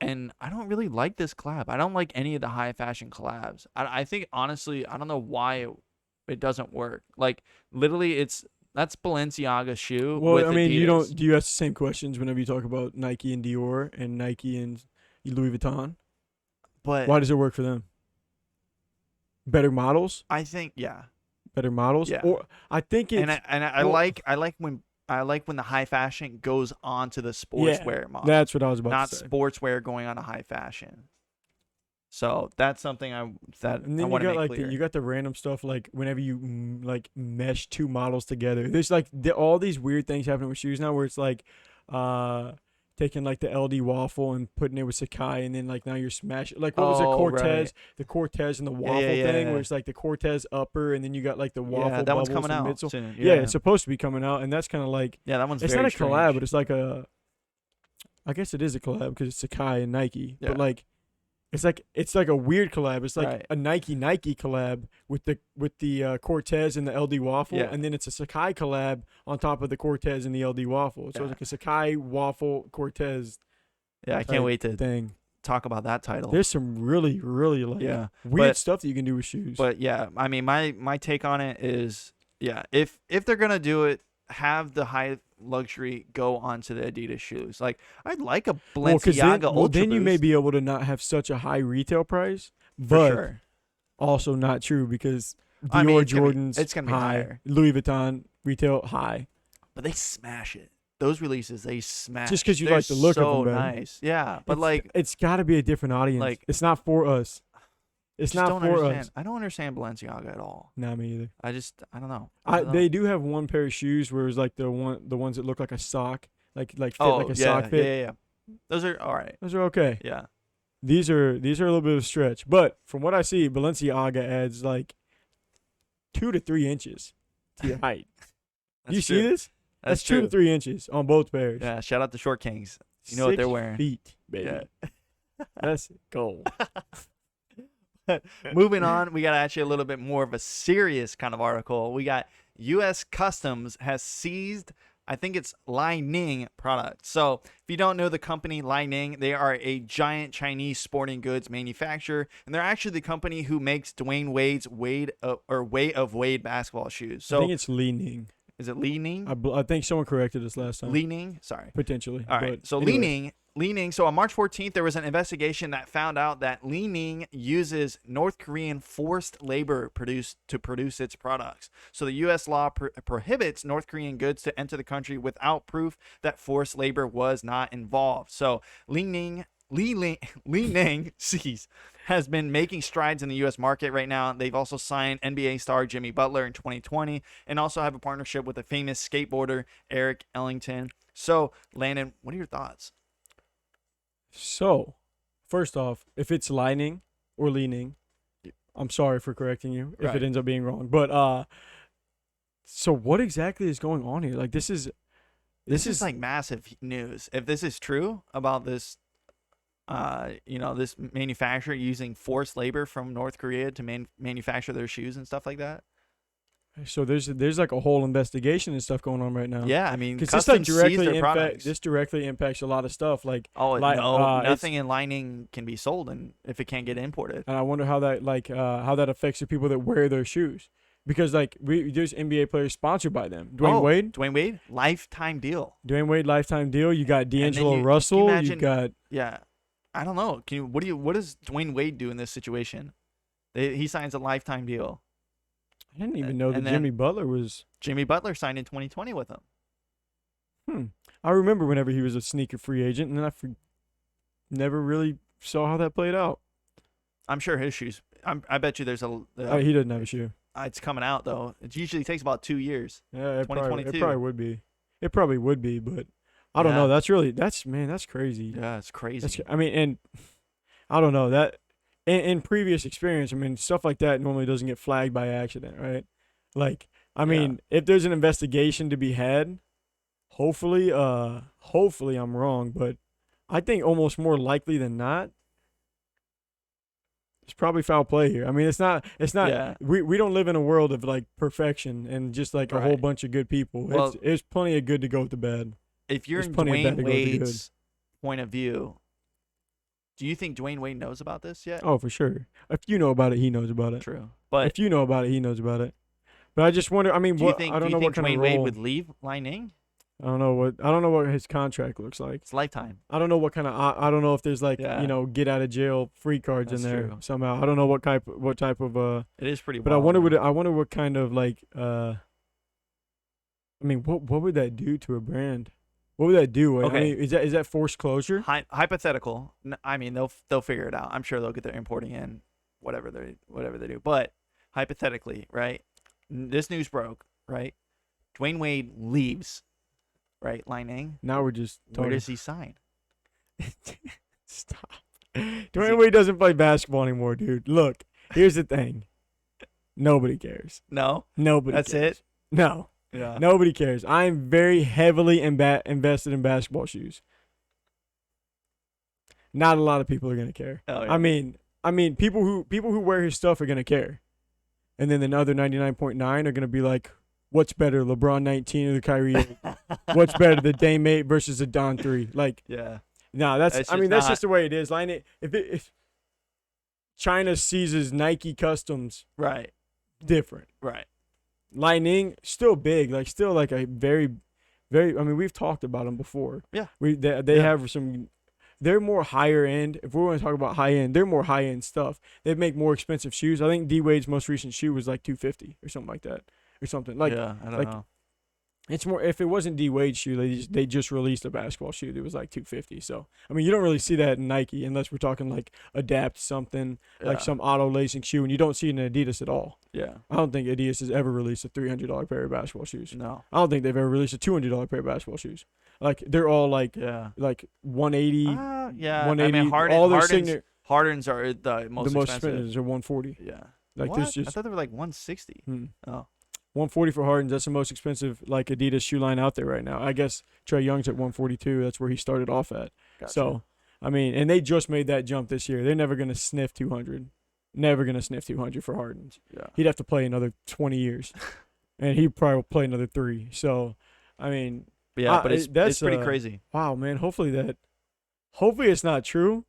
[SPEAKER 1] And I don't really like this collab. I don't like any of the high fashion collabs. I think honestly, I don't know why it doesn't work. Like literally, that's Balenciaga shoe.
[SPEAKER 2] Well,
[SPEAKER 1] with
[SPEAKER 2] I mean,
[SPEAKER 1] Adidas.
[SPEAKER 2] do you ask the same questions whenever you talk about Nike and Dior and Nike and Louis Vuitton?
[SPEAKER 1] But
[SPEAKER 2] Why does it work for them? Better models?
[SPEAKER 1] I think
[SPEAKER 2] Better models?
[SPEAKER 1] Yeah.
[SPEAKER 2] Or I think it's
[SPEAKER 1] I
[SPEAKER 2] well-
[SPEAKER 1] like when the high fashion goes on to the sportswear model.
[SPEAKER 2] that's what I was about
[SPEAKER 1] not
[SPEAKER 2] to say.
[SPEAKER 1] sportswear going on to high fashion. So that's something I
[SPEAKER 2] And then you
[SPEAKER 1] want to
[SPEAKER 2] got
[SPEAKER 1] make
[SPEAKER 2] like
[SPEAKER 1] clear.
[SPEAKER 2] you got the random stuff like whenever you like mesh two models together. There's like all these weird things happening with shoes now where it's like taking like the LD waffle and putting it with Sakai and then like now you're smashing like what was it Cortez
[SPEAKER 1] right.
[SPEAKER 2] the Cortez and the waffle
[SPEAKER 1] yeah,
[SPEAKER 2] thing
[SPEAKER 1] yeah.
[SPEAKER 2] where it's like the Cortez upper and then you got like the waffle
[SPEAKER 1] yeah, that
[SPEAKER 2] bubbles
[SPEAKER 1] one's coming
[SPEAKER 2] and
[SPEAKER 1] out
[SPEAKER 2] midsole.
[SPEAKER 1] soon.
[SPEAKER 2] Yeah, it's supposed to be coming out and that's kind of like
[SPEAKER 1] Yeah, that one's
[SPEAKER 2] it's
[SPEAKER 1] very
[SPEAKER 2] not a collab
[SPEAKER 1] strange.
[SPEAKER 2] but it's like I guess it is a collab because it's Sakai and Nike
[SPEAKER 1] Yeah.
[SPEAKER 2] but like it's like a weird collab. It's like
[SPEAKER 1] Right.
[SPEAKER 2] a Nike collab with the Cortez and the LD waffle,
[SPEAKER 1] Yeah.
[SPEAKER 2] and then it's a Sakai collab on top of the Cortez and the LD waffle. So
[SPEAKER 1] Yeah.
[SPEAKER 2] it's like a Sakai waffle Cortez
[SPEAKER 1] Yeah, I
[SPEAKER 2] type
[SPEAKER 1] can't wait to
[SPEAKER 2] thing.
[SPEAKER 1] talk about that title.
[SPEAKER 2] There's some really like
[SPEAKER 1] Yeah,
[SPEAKER 2] weird
[SPEAKER 1] but-
[SPEAKER 2] stuff that you can do with shoes.
[SPEAKER 1] But yeah, I mean, my take on it is, if they're gonna do it, have the high luxury go onto the Adidas shoes. Like I'd like a Balenciaga Ultra
[SPEAKER 2] then you may
[SPEAKER 1] Boost,
[SPEAKER 2] be able to not have such a high retail price,
[SPEAKER 1] for
[SPEAKER 2] but
[SPEAKER 1] sure.
[SPEAKER 2] also not true because Dior
[SPEAKER 1] I mean,
[SPEAKER 2] Jordans
[SPEAKER 1] it's gonna be
[SPEAKER 2] high,
[SPEAKER 1] higher.
[SPEAKER 2] Louis Vuitton retail high.
[SPEAKER 1] But they smash it. Those releases, they smash.
[SPEAKER 2] Just 'cause you
[SPEAKER 1] They're
[SPEAKER 2] like the look of
[SPEAKER 1] so
[SPEAKER 2] them better.
[SPEAKER 1] nice. Yeah, but
[SPEAKER 2] It's got to be a different audience.
[SPEAKER 1] like-
[SPEAKER 2] It's not for us. It's
[SPEAKER 1] just
[SPEAKER 2] not
[SPEAKER 1] don't
[SPEAKER 2] for
[SPEAKER 1] understand.
[SPEAKER 2] us.
[SPEAKER 1] I don't understand Balenciaga at all.
[SPEAKER 2] Not me either.
[SPEAKER 1] I don't know. I don't know.
[SPEAKER 2] They do have one pair of shoes where it's like the ones that look like a sock, like fit
[SPEAKER 1] oh
[SPEAKER 2] like a
[SPEAKER 1] yeah,
[SPEAKER 2] sock fit.
[SPEAKER 1] yeah. Those are all right.
[SPEAKER 2] Those are okay.
[SPEAKER 1] Yeah.
[SPEAKER 2] These are a little bit of a stretch, but from what I see, Balenciaga adds like 2 to 3 inches to your height. Do you see this?
[SPEAKER 1] That's
[SPEAKER 2] 2 to
[SPEAKER 1] true.
[SPEAKER 2] 3 inches on both pairs.
[SPEAKER 1] Yeah. Shout out to Short Kings. You know what they're
[SPEAKER 2] 6
[SPEAKER 1] wearing.
[SPEAKER 2] feet, baby.
[SPEAKER 1] Yeah.
[SPEAKER 2] That's gold.
[SPEAKER 1] Moving on, we got actually a little bit more of a serious kind of article. We got U.S. Customs has seized, I think it's Li Ning products. So if you don't know the company Li Ning, they are a giant Chinese sporting goods manufacturer, and they're actually the company who makes Dwayne Wade's Way of Wade basketball shoes. So
[SPEAKER 2] I think it's leaning.
[SPEAKER 1] is it Li Ning?
[SPEAKER 2] I think someone corrected us last time.
[SPEAKER 1] Li Ning? Sorry.
[SPEAKER 2] Potentially.
[SPEAKER 1] All right.
[SPEAKER 2] but
[SPEAKER 1] So
[SPEAKER 2] anyway.
[SPEAKER 1] Li Ning. So on March 14th, there was an investigation that found out that Li Ning uses North Korean forced labor to produce its products. So the U.S. law prohibits North Korean goods to enter the country without proof that forced labor was not involved. So Li Ning has been making strides in the U.S. market right now. They've also signed NBA star Jimmy Butler in 2020 and also have a partnership with a famous skateboarder, Eric Ellington. So, Landon, what are your thoughts?
[SPEAKER 2] So, first off, if it's lining or leaning, I'm sorry for correcting you if
[SPEAKER 1] Right.
[SPEAKER 2] it ends up being wrong. But so what exactly is going on here? Like this is
[SPEAKER 1] like massive news. If this is true about this, this manufacturer using forced labor from North Korea to manufacture their shoes and stuff like that.
[SPEAKER 2] so there's like a whole investigation and stuff going on right now.
[SPEAKER 1] Yeah, I mean,
[SPEAKER 2] because this like
[SPEAKER 1] Customs seized their
[SPEAKER 2] directly
[SPEAKER 1] products.
[SPEAKER 2] this directly impacts a lot of stuff. Like
[SPEAKER 1] no,
[SPEAKER 2] it's-
[SPEAKER 1] nothing in lining can be sold, and if it can't get imported.
[SPEAKER 2] and I wonder how that how that affects the people that wear their shoes. Because like there's NBA players sponsored by them. Dwayne Wade,
[SPEAKER 1] lifetime deal.
[SPEAKER 2] Dwayne Wade lifetime deal. You got
[SPEAKER 1] then
[SPEAKER 2] D'Angelo
[SPEAKER 1] you
[SPEAKER 2] Russell.
[SPEAKER 1] imagine-
[SPEAKER 2] You got
[SPEAKER 1] Yeah, I don't know. What does Dwayne Wade do in this situation? He signs a lifetime deal.
[SPEAKER 2] I didn't even know that
[SPEAKER 1] and then-
[SPEAKER 2] Jimmy Butler was.
[SPEAKER 1] Jimmy Butler signed in 2020 with him.
[SPEAKER 2] I remember whenever he was a sneaker free agent, and then never really saw how that played out.
[SPEAKER 1] I'm sure his shoes. I bet you there's
[SPEAKER 2] He doesn't have a shoe.
[SPEAKER 1] it's coming out though. It usually takes about 2 years.
[SPEAKER 2] Yeah, it probably
[SPEAKER 1] 2022.
[SPEAKER 2] would be. It probably would be, but I don't know.
[SPEAKER 1] Yeah.
[SPEAKER 2] That's crazy.
[SPEAKER 1] Yeah, it's crazy.
[SPEAKER 2] That's I mean, and I don't know that in previous experience, I mean, stuff like that normally doesn't get flagged by accident, right? Like, I mean, if there's an investigation to be had, hopefully I'm wrong, but I think almost more likely than not, it's probably foul play here. I mean, it's not.
[SPEAKER 1] Yeah.
[SPEAKER 2] We don't live in a world of like perfection and just like a whole
[SPEAKER 1] Right.
[SPEAKER 2] bunch of good people.
[SPEAKER 1] Well,
[SPEAKER 2] It's plenty of good to go with the bad.
[SPEAKER 1] if you're
[SPEAKER 2] There's
[SPEAKER 1] in
[SPEAKER 2] plenty of bad
[SPEAKER 1] Dwayne
[SPEAKER 2] to go with the good.
[SPEAKER 1] Wade's point of view, do you think Dwayne Wade knows about this yet?
[SPEAKER 2] Oh, for sure. If you know about it, he knows about it.
[SPEAKER 1] True. But
[SPEAKER 2] If you know about it, he knows about it. But I just wonder. I mean,
[SPEAKER 1] do you
[SPEAKER 2] what
[SPEAKER 1] think
[SPEAKER 2] I
[SPEAKER 1] do
[SPEAKER 2] don't
[SPEAKER 1] you
[SPEAKER 2] know
[SPEAKER 1] think
[SPEAKER 2] what kind
[SPEAKER 1] Dwayne
[SPEAKER 2] of
[SPEAKER 1] Wade
[SPEAKER 2] role.
[SPEAKER 1] would leave Lining?
[SPEAKER 2] I don't know what his contract looks like.
[SPEAKER 1] It's lifetime.
[SPEAKER 2] I don't know what kind of. I don't know if there's like
[SPEAKER 1] Yeah.
[SPEAKER 2] get out of jail free cards
[SPEAKER 1] That's
[SPEAKER 2] in there
[SPEAKER 1] true.
[SPEAKER 2] somehow. I don't know what type of
[SPEAKER 1] It is pretty
[SPEAKER 2] But
[SPEAKER 1] wild.
[SPEAKER 2] I wonder what kind of like I mean, what would that do to a brand? What would that do?
[SPEAKER 1] Okay.
[SPEAKER 2] I mean, is that forced closure?
[SPEAKER 1] Hypothetical. I mean, they'll figure it out. I'm sure they'll get their importing in, whatever they do. But hypothetically, right? This news broke, right? Dwayne Wade leaves, right? Lining.
[SPEAKER 2] Now we're just
[SPEAKER 1] Where
[SPEAKER 2] talking.
[SPEAKER 1] does he sign?
[SPEAKER 2] Stop. Dwayne Wade doesn't play basketball anymore, dude. Look, here's the thing. Nobody cares.
[SPEAKER 1] No.
[SPEAKER 2] Nobody.
[SPEAKER 1] That's
[SPEAKER 2] cares.
[SPEAKER 1] it.
[SPEAKER 2] No.
[SPEAKER 1] Yeah.
[SPEAKER 2] Nobody cares. I'm very heavily invested in basketball shoes. Not a lot of people are gonna care.
[SPEAKER 1] Oh, yeah.
[SPEAKER 2] I mean, people who wear his stuff are gonna care, and then the other 99.9 are gonna be like, "What's better, LeBron 19 or the Kyrie 8? What's better, the Dame 8 versus the Don 3?" Like,
[SPEAKER 1] Yeah.
[SPEAKER 2] nah, that's
[SPEAKER 1] It's
[SPEAKER 2] that's
[SPEAKER 1] not-
[SPEAKER 2] just the way it is. If China seizes Nike customs,
[SPEAKER 1] Right.
[SPEAKER 2] different.
[SPEAKER 1] Right.
[SPEAKER 2] Lightning still big, like still like a very, very. I mean, we've talked about them before.
[SPEAKER 1] Yeah.
[SPEAKER 2] They
[SPEAKER 1] Yeah.
[SPEAKER 2] have some. They're more higher end. If we want to talk about high end, they're more high end stuff. They make more expensive shoes. I think D Wade's most recent shoe was like $250 or something like that, or something like.
[SPEAKER 1] yeah. I don't
[SPEAKER 2] like,
[SPEAKER 1] know.
[SPEAKER 2] It's more if it wasn't D Wade's shoe, they just released a basketball shoe that was like $250. So I mean, you don't really see that in Nike unless we're talking like Adapt something, like
[SPEAKER 1] Yeah.
[SPEAKER 2] some auto lacing shoe, and you don't see it in Adidas at all.
[SPEAKER 1] Yeah.
[SPEAKER 2] I don't think Adidas has ever released a $300 pair of basketball shoes.
[SPEAKER 1] No.
[SPEAKER 2] I don't think they've ever released a $200 pair of basketball shoes. Like they're all like
[SPEAKER 1] Yeah.
[SPEAKER 2] 180,
[SPEAKER 1] Yeah.
[SPEAKER 2] 180.
[SPEAKER 1] I mean,
[SPEAKER 2] all their
[SPEAKER 1] Hardens are the most
[SPEAKER 2] the most
[SPEAKER 1] expensive.
[SPEAKER 2] expensive are 140.
[SPEAKER 1] Yeah.
[SPEAKER 2] Like
[SPEAKER 1] What?
[SPEAKER 2] there's
[SPEAKER 1] I
[SPEAKER 2] just
[SPEAKER 1] thought they were like 160. Oh.
[SPEAKER 2] 140 for Hardens. That's the most expensive like Adidas shoe line out there right now. I guess Trae Young's at 142. That's where he started off at.
[SPEAKER 1] Gotcha.
[SPEAKER 2] So I mean, and they just made that jump this year. They're never gonna sniff 200. Never gonna sniff 200 for Hardens.
[SPEAKER 1] Yeah.
[SPEAKER 2] He'd have to play another 20 years, and he'd probably play another 3. So, I mean,
[SPEAKER 1] Yeah, but it's
[SPEAKER 2] that's
[SPEAKER 1] pretty crazy.
[SPEAKER 2] wow, man. Hopefully it's not true.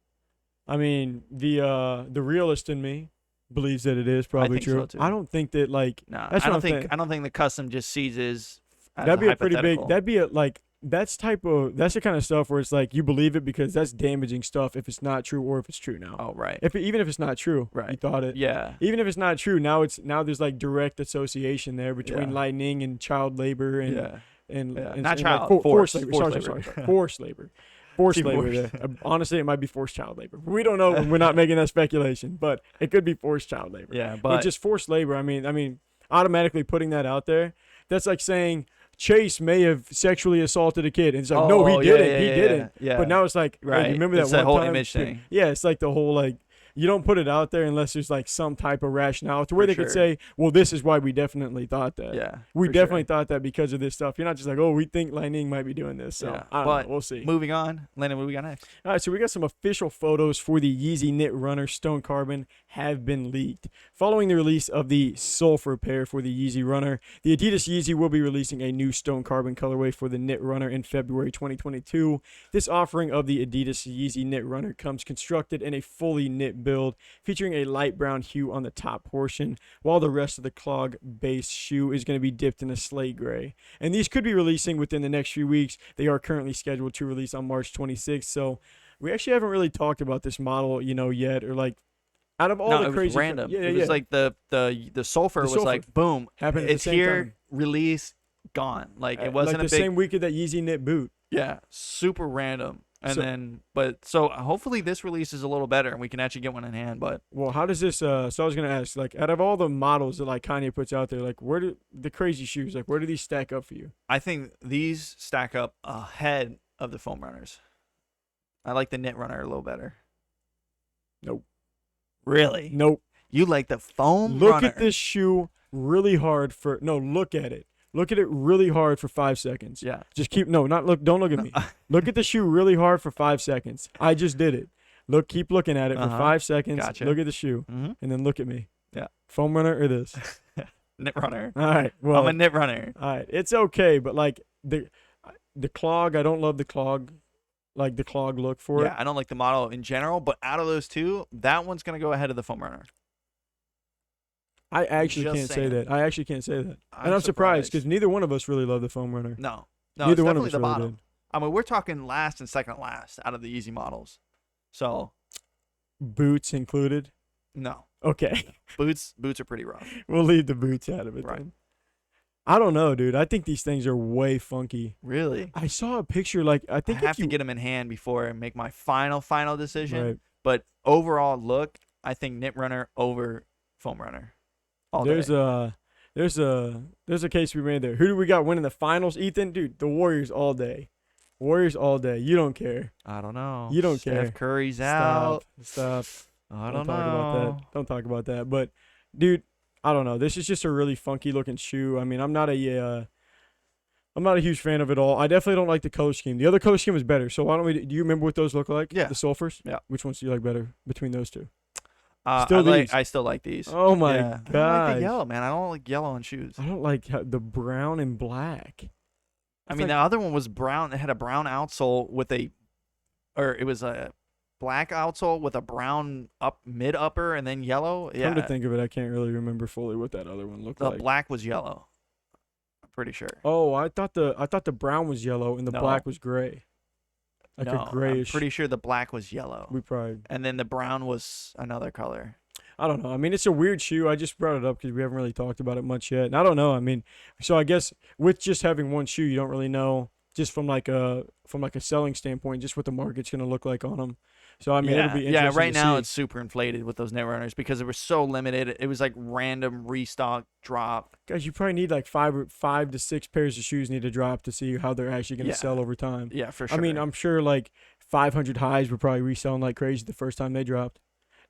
[SPEAKER 2] I mean, the realist in me believes that it is probably
[SPEAKER 1] think
[SPEAKER 2] true.
[SPEAKER 1] so, too.
[SPEAKER 2] I don't think that like
[SPEAKER 1] No,
[SPEAKER 2] that's
[SPEAKER 1] I
[SPEAKER 2] what
[SPEAKER 1] don't
[SPEAKER 2] I'm
[SPEAKER 1] think
[SPEAKER 2] saying.
[SPEAKER 1] I don't think the custom just seizes. As
[SPEAKER 2] That'd be a pretty big.
[SPEAKER 1] hypothetical.
[SPEAKER 2] That'd be a like that's the kind of stuff where it's like you believe it because that's damaging stuff if it's not true or if it's true now.
[SPEAKER 1] Oh right.
[SPEAKER 2] Even if it's not true,
[SPEAKER 1] Right.
[SPEAKER 2] You thought it.
[SPEAKER 1] Yeah.
[SPEAKER 2] Even if it's not true, now there's like direct association there between
[SPEAKER 1] Yeah.
[SPEAKER 2] lightning and child labor and
[SPEAKER 1] Yeah.
[SPEAKER 2] and
[SPEAKER 1] Not
[SPEAKER 2] and,
[SPEAKER 1] child,
[SPEAKER 2] like,
[SPEAKER 1] forced
[SPEAKER 2] labor.
[SPEAKER 1] labor.
[SPEAKER 2] Sorry. Forced labor. Forced
[SPEAKER 1] Even
[SPEAKER 2] labor.
[SPEAKER 1] worse.
[SPEAKER 2] There. Honestly, it might be forced child labor. We don't know. We're not making that speculation, but it could be forced child labor.
[SPEAKER 1] Yeah,
[SPEAKER 2] But
[SPEAKER 1] but
[SPEAKER 2] just forced labor. I mean, automatically putting that out there, that's like saying Chase may have sexually assaulted a kid, and it's like, no, he didn't. He didn't.
[SPEAKER 1] Yeah.
[SPEAKER 2] But now it's like, hey,
[SPEAKER 1] Right.
[SPEAKER 2] remember
[SPEAKER 1] It's
[SPEAKER 2] that
[SPEAKER 1] that
[SPEAKER 2] one
[SPEAKER 1] whole
[SPEAKER 2] time?
[SPEAKER 1] image thing.
[SPEAKER 2] Yeah, it's like the whole like. You don't put it out there unless there's like some type of rationale to where
[SPEAKER 1] For
[SPEAKER 2] they could
[SPEAKER 1] sure.
[SPEAKER 2] say, well, this is why we definitely thought that.
[SPEAKER 1] Yeah.
[SPEAKER 2] We
[SPEAKER 1] for
[SPEAKER 2] definitely
[SPEAKER 1] sure.
[SPEAKER 2] thought that because of this stuff. You're not just like, oh, we think Lightning might be doing this. So
[SPEAKER 1] Yeah.
[SPEAKER 2] I don't
[SPEAKER 1] But
[SPEAKER 2] know. We'll see.
[SPEAKER 1] Moving on, Landon, what do we got next?
[SPEAKER 2] All right, so we got some official photos for the Yeezy Knit Runner Stone Carbon have been leaked. Following the release of the Sulfur pair for the Yeezy Runner, the Adidas Yeezy will be releasing a new Stone Carbon colorway for the Knit Runner in February 2022. This offering of the Adidas Yeezy Knit Runner comes constructed in a fully knit build, featuring a light brown hue on the top portion, while the rest of the clog base shoe is going to be dipped in a slate gray. And these could be releasing within the next few weeks. They are currently scheduled to release on March 26th, so we actually haven't really talked about this model, yet, or like out of all
[SPEAKER 1] No,
[SPEAKER 2] the
[SPEAKER 1] it was
[SPEAKER 2] crazy
[SPEAKER 1] random.
[SPEAKER 2] Yeah,
[SPEAKER 1] It was like the sulfur was
[SPEAKER 2] Sulfur.
[SPEAKER 1] like boom,
[SPEAKER 2] Happened at the
[SPEAKER 1] it's
[SPEAKER 2] same
[SPEAKER 1] here,
[SPEAKER 2] time.
[SPEAKER 1] release, gone. Like it wasn't
[SPEAKER 2] like
[SPEAKER 1] a
[SPEAKER 2] the
[SPEAKER 1] big
[SPEAKER 2] same week of that Yeezy knit boot.
[SPEAKER 1] yeah, super random. And
[SPEAKER 2] So-
[SPEAKER 1] so hopefully this release is a little better and we can actually get one in hand. But
[SPEAKER 2] Well, how does this? So I was gonna ask, like, out of all the models that like Kanye puts out there, like, where do the crazy shoes, like, where do these stack up for you?
[SPEAKER 1] I think these stack up ahead of the foam runners. I like the knit runner a little better.
[SPEAKER 2] Nope.
[SPEAKER 1] Really?
[SPEAKER 2] Nope.
[SPEAKER 1] You like the foam
[SPEAKER 2] Look
[SPEAKER 1] runner.
[SPEAKER 2] at this shoe really hard for no. Look at it. Look at it really hard for 5 seconds.
[SPEAKER 1] Yeah.
[SPEAKER 2] Just keep not look. Don't look at me. Look at the shoe really hard for 5 seconds. I just did it. Look, keep looking at it for 5 seconds.
[SPEAKER 1] Gotcha.
[SPEAKER 2] Look at the shoe,
[SPEAKER 1] Mm-hmm.
[SPEAKER 2] and then look at me.
[SPEAKER 1] Yeah.
[SPEAKER 2] Foam runner or this?
[SPEAKER 1] Knit runner.
[SPEAKER 2] All right. Well,
[SPEAKER 1] I'm a knit runner.
[SPEAKER 2] all right. It's okay, but like the clog, I don't love the clog, like the clog look for
[SPEAKER 1] Yeah,
[SPEAKER 2] it.
[SPEAKER 1] I don't like the model in general, but out of those two, that one's gonna go ahead of the foam runner.
[SPEAKER 2] I actually
[SPEAKER 1] Just
[SPEAKER 2] can't say
[SPEAKER 1] saying.
[SPEAKER 2] that. I actually can't say that,
[SPEAKER 1] I'm
[SPEAKER 2] and I'm surprised because neither one of us really love the foam runner.
[SPEAKER 1] No, no,
[SPEAKER 2] Neither
[SPEAKER 1] it's
[SPEAKER 2] one of
[SPEAKER 1] definitely
[SPEAKER 2] us
[SPEAKER 1] the
[SPEAKER 2] really
[SPEAKER 1] bottom.
[SPEAKER 2] did.
[SPEAKER 1] I mean, we're talking last and second last out of the Yeezy models. So
[SPEAKER 2] Boots included.
[SPEAKER 1] no,
[SPEAKER 2] Okay,
[SPEAKER 1] boots are pretty rough.
[SPEAKER 2] we'll leave the boots out of it
[SPEAKER 1] Right.
[SPEAKER 2] then. I don't know, dude. I think these things are way funky.
[SPEAKER 1] Really?
[SPEAKER 2] I saw a picture, like I
[SPEAKER 1] I
[SPEAKER 2] think
[SPEAKER 1] have
[SPEAKER 2] if you
[SPEAKER 1] to get them in hand before I make my final decision.
[SPEAKER 2] right.
[SPEAKER 1] But overall look, I think knit runner over foam runner. All
[SPEAKER 2] There's
[SPEAKER 1] day.
[SPEAKER 2] a case we made there. Who do we got winning the finals, Ethan? Dude, the Warriors all day. Warriors all day. You don't care.
[SPEAKER 1] I don't know.
[SPEAKER 2] You don't
[SPEAKER 1] Steph
[SPEAKER 2] care.
[SPEAKER 1] Curry's out.
[SPEAKER 2] Stop.
[SPEAKER 1] I
[SPEAKER 2] Don't
[SPEAKER 1] don't
[SPEAKER 2] talk
[SPEAKER 1] know.
[SPEAKER 2] about that. Don't talk about that. But dude, I don't know. This is just a really funky looking shoe. I mean, I'm not a huge fan of it all. I definitely don't like the color scheme. The other color scheme is better. So why don't we? Do you remember what those look like?
[SPEAKER 1] Yeah.
[SPEAKER 2] The sulfurs.
[SPEAKER 1] Yeah.
[SPEAKER 2] Which ones do you like better between those two?
[SPEAKER 1] Still
[SPEAKER 2] these.
[SPEAKER 1] I still like these.
[SPEAKER 2] Oh my
[SPEAKER 1] Yeah. I don't like the
[SPEAKER 2] god.
[SPEAKER 1] yellow, man. I don't like yellow on shoes.
[SPEAKER 2] I don't like the brown and black.
[SPEAKER 1] I mean, the other one was brown. It had a brown outsole with it was a black outsole with a brown mid upper and then yellow. Yeah,
[SPEAKER 2] Come to think of it, I can't really remember fully what that other one looked
[SPEAKER 1] the
[SPEAKER 2] like.
[SPEAKER 1] black was yellow. I'm pretty sure.
[SPEAKER 2] Oh, I thought the brown was yellow and the
[SPEAKER 1] No.
[SPEAKER 2] black was gray. Like
[SPEAKER 1] No,
[SPEAKER 2] a grayish.
[SPEAKER 1] I'm pretty sure the black was yellow,
[SPEAKER 2] We probably.
[SPEAKER 1] and then the brown was another color.
[SPEAKER 2] I don't know. I mean, it's a weird shoe. I just brought it up because we haven't really talked about it much yet. And I don't know. I mean, so I guess with just having one shoe, you don't really know just from like a selling standpoint, just what the market's gonna look like on them. So I mean, it'll be interesting.
[SPEAKER 1] Right
[SPEAKER 2] to
[SPEAKER 1] now
[SPEAKER 2] see.
[SPEAKER 1] it's super inflated with those net runners because it was so limited. It was like random restock drop.
[SPEAKER 2] Guys, you probably need like five to six pairs of shoes need to drop to see how they're actually gonna
[SPEAKER 1] Yeah.
[SPEAKER 2] sell over time.
[SPEAKER 1] Yeah, for sure.
[SPEAKER 2] I mean, I'm sure like 500 highs were probably reselling like crazy the first time they dropped.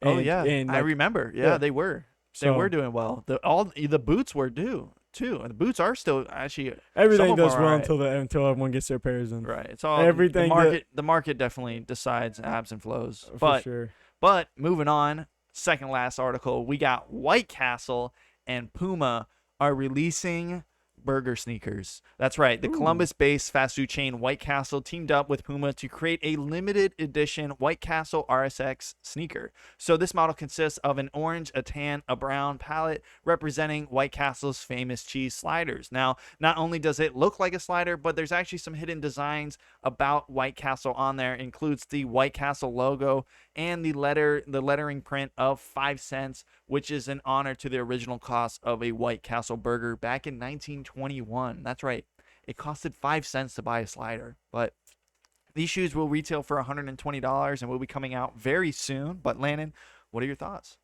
[SPEAKER 1] oh yeah,
[SPEAKER 2] and
[SPEAKER 1] I
[SPEAKER 2] like,
[SPEAKER 1] remember. Yeah,
[SPEAKER 2] yeah.
[SPEAKER 1] they were. They
[SPEAKER 2] So-
[SPEAKER 1] were doing well. The boots were due too, and the boots are still actually
[SPEAKER 2] everything
[SPEAKER 1] of them
[SPEAKER 2] does
[SPEAKER 1] are
[SPEAKER 2] well
[SPEAKER 1] alright.
[SPEAKER 2] until everyone gets their pairs in.
[SPEAKER 1] right. It's all
[SPEAKER 2] Everything
[SPEAKER 1] The market definitely decides ebbs and flows.
[SPEAKER 2] For sure.
[SPEAKER 1] But moving on, second last article, we got White Castle and Puma are releasing burger sneakers. That's right. The
[SPEAKER 2] Ooh.
[SPEAKER 1] Columbus-based fast food chain White Castle teamed up with Puma to create a limited edition White Castle RSX sneaker. So this model consists of an orange, a tan, a brown palette representing White Castle's famous cheese sliders. Now, not only does it look like a slider, but there's actually some hidden designs about White Castle on there. It includes the White Castle logo and the lettering print of 5 cents, which is an honor to the original cost of a White Castle burger back in 1921. That's right. It costed 5 cents to buy a slider. But these shoes will retail for $120 and will be coming out very soon. But Landon, what are your thoughts?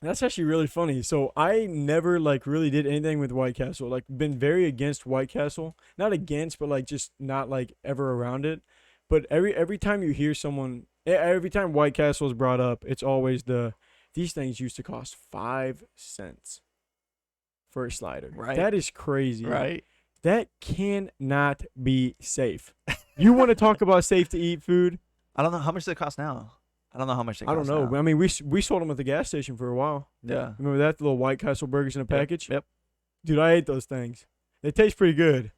[SPEAKER 2] That's actually really funny. So I never like really did anything with White Castle. Like been very against White Castle. Not against, but like just not like ever around it. But every time you hear someone, every time White Castle is brought up, it's always these things used to cost 5 cents for a slider.
[SPEAKER 1] Right.
[SPEAKER 2] That is crazy.
[SPEAKER 1] Right?
[SPEAKER 2] That cannot be safe. You want to talk about safe to eat food?
[SPEAKER 1] I don't know how much they cost now. I don't know how much they
[SPEAKER 2] I
[SPEAKER 1] cost
[SPEAKER 2] don't know.
[SPEAKER 1] now.
[SPEAKER 2] I mean, we sold them at the gas station for a while.
[SPEAKER 1] Yeah.
[SPEAKER 2] Remember that? The little White Castle burgers in a package?
[SPEAKER 1] Yep.
[SPEAKER 2] Dude, I ate those things. They taste pretty good,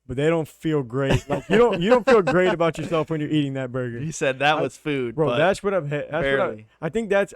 [SPEAKER 2] but they don't feel great. Like you don't feel great about yourself when you're eating that burger.
[SPEAKER 1] He said that was food,
[SPEAKER 2] Bro,
[SPEAKER 1] but
[SPEAKER 2] that's what I've had.
[SPEAKER 1] barely.
[SPEAKER 2] I think that's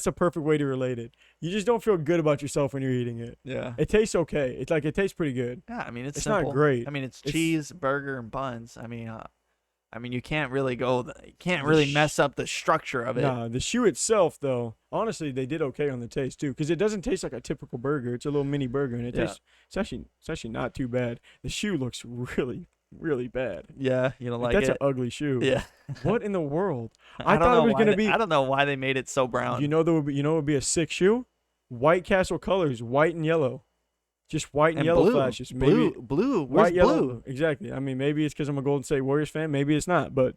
[SPEAKER 2] a perfect way to relate it. You just don't feel good about yourself when you're eating it.
[SPEAKER 1] Yeah.
[SPEAKER 2] It tastes okay. It's like it tastes pretty good.
[SPEAKER 1] Yeah, I mean it's
[SPEAKER 2] not
[SPEAKER 1] simple.
[SPEAKER 2] great.
[SPEAKER 1] I mean it's
[SPEAKER 2] It's-
[SPEAKER 1] cheese, burger, and buns. I mean you can't really you can't
[SPEAKER 2] The
[SPEAKER 1] really mess up the structure of it.
[SPEAKER 2] Nah, the shoe itself though, honestly, they did okay on the taste too, because it doesn't taste like a typical burger. It's a little mini burger, and
[SPEAKER 1] Yeah.
[SPEAKER 2] it's actually not too bad. The shoe looks really, really bad.
[SPEAKER 1] Yeah, you don't like
[SPEAKER 2] That's
[SPEAKER 1] it.
[SPEAKER 2] an ugly shoe.
[SPEAKER 1] Yeah.
[SPEAKER 2] What in the world?
[SPEAKER 1] I
[SPEAKER 2] I
[SPEAKER 1] don't
[SPEAKER 2] thought it
[SPEAKER 1] know
[SPEAKER 2] was
[SPEAKER 1] why
[SPEAKER 2] gonna
[SPEAKER 1] they-
[SPEAKER 2] be.
[SPEAKER 1] I don't know why they made it so brown.
[SPEAKER 2] You know what would be a sick shoe? White Castle colors, white and yellow, just white and,
[SPEAKER 1] and
[SPEAKER 2] yellow
[SPEAKER 1] blue,
[SPEAKER 2] flashes. Maybe
[SPEAKER 1] blue. Where's
[SPEAKER 2] white, yellow.
[SPEAKER 1] blue?
[SPEAKER 2] Exactly. I mean, maybe it's because I'm a Golden State Warriors fan. Maybe it's not. But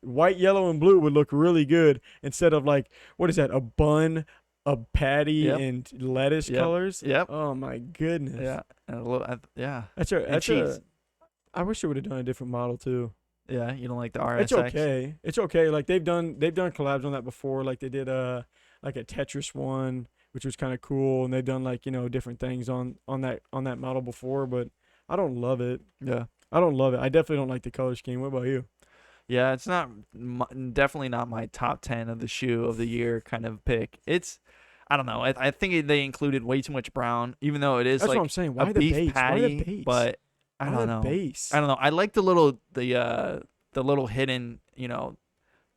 [SPEAKER 2] white, yellow, and blue would look really good instead of like what is that? A bun, a patty
[SPEAKER 1] Yep.
[SPEAKER 2] and lettuce
[SPEAKER 1] Yep.
[SPEAKER 2] colors.
[SPEAKER 1] Yep.
[SPEAKER 2] Oh my goodness.
[SPEAKER 1] Yeah. And a little, yeah.
[SPEAKER 2] That's
[SPEAKER 1] cheese.
[SPEAKER 2] I wish they would have done a different model too.
[SPEAKER 1] Yeah. You don't like the RSX?
[SPEAKER 2] It's okay. It's okay. Like they've done collabs on that before. Like they did like a Tetris one, which was kind of cool, and they've done like different things on that model before. But I don't love it.
[SPEAKER 1] Yeah.
[SPEAKER 2] I don't love it. I definitely don't like the color scheme. What about you?
[SPEAKER 1] Yeah, it's not definitely not my top 10 of the shoe of the year kind of pick. I don't know. I think they included way too much brown, even though it is
[SPEAKER 2] That's
[SPEAKER 1] like
[SPEAKER 2] what I'm saying. Why
[SPEAKER 1] a
[SPEAKER 2] the
[SPEAKER 1] beef
[SPEAKER 2] base?
[SPEAKER 1] patty.
[SPEAKER 2] Why the base?
[SPEAKER 1] But I
[SPEAKER 2] Why
[SPEAKER 1] don't
[SPEAKER 2] the
[SPEAKER 1] know.
[SPEAKER 2] base?
[SPEAKER 1] I don't know. I like the little hidden,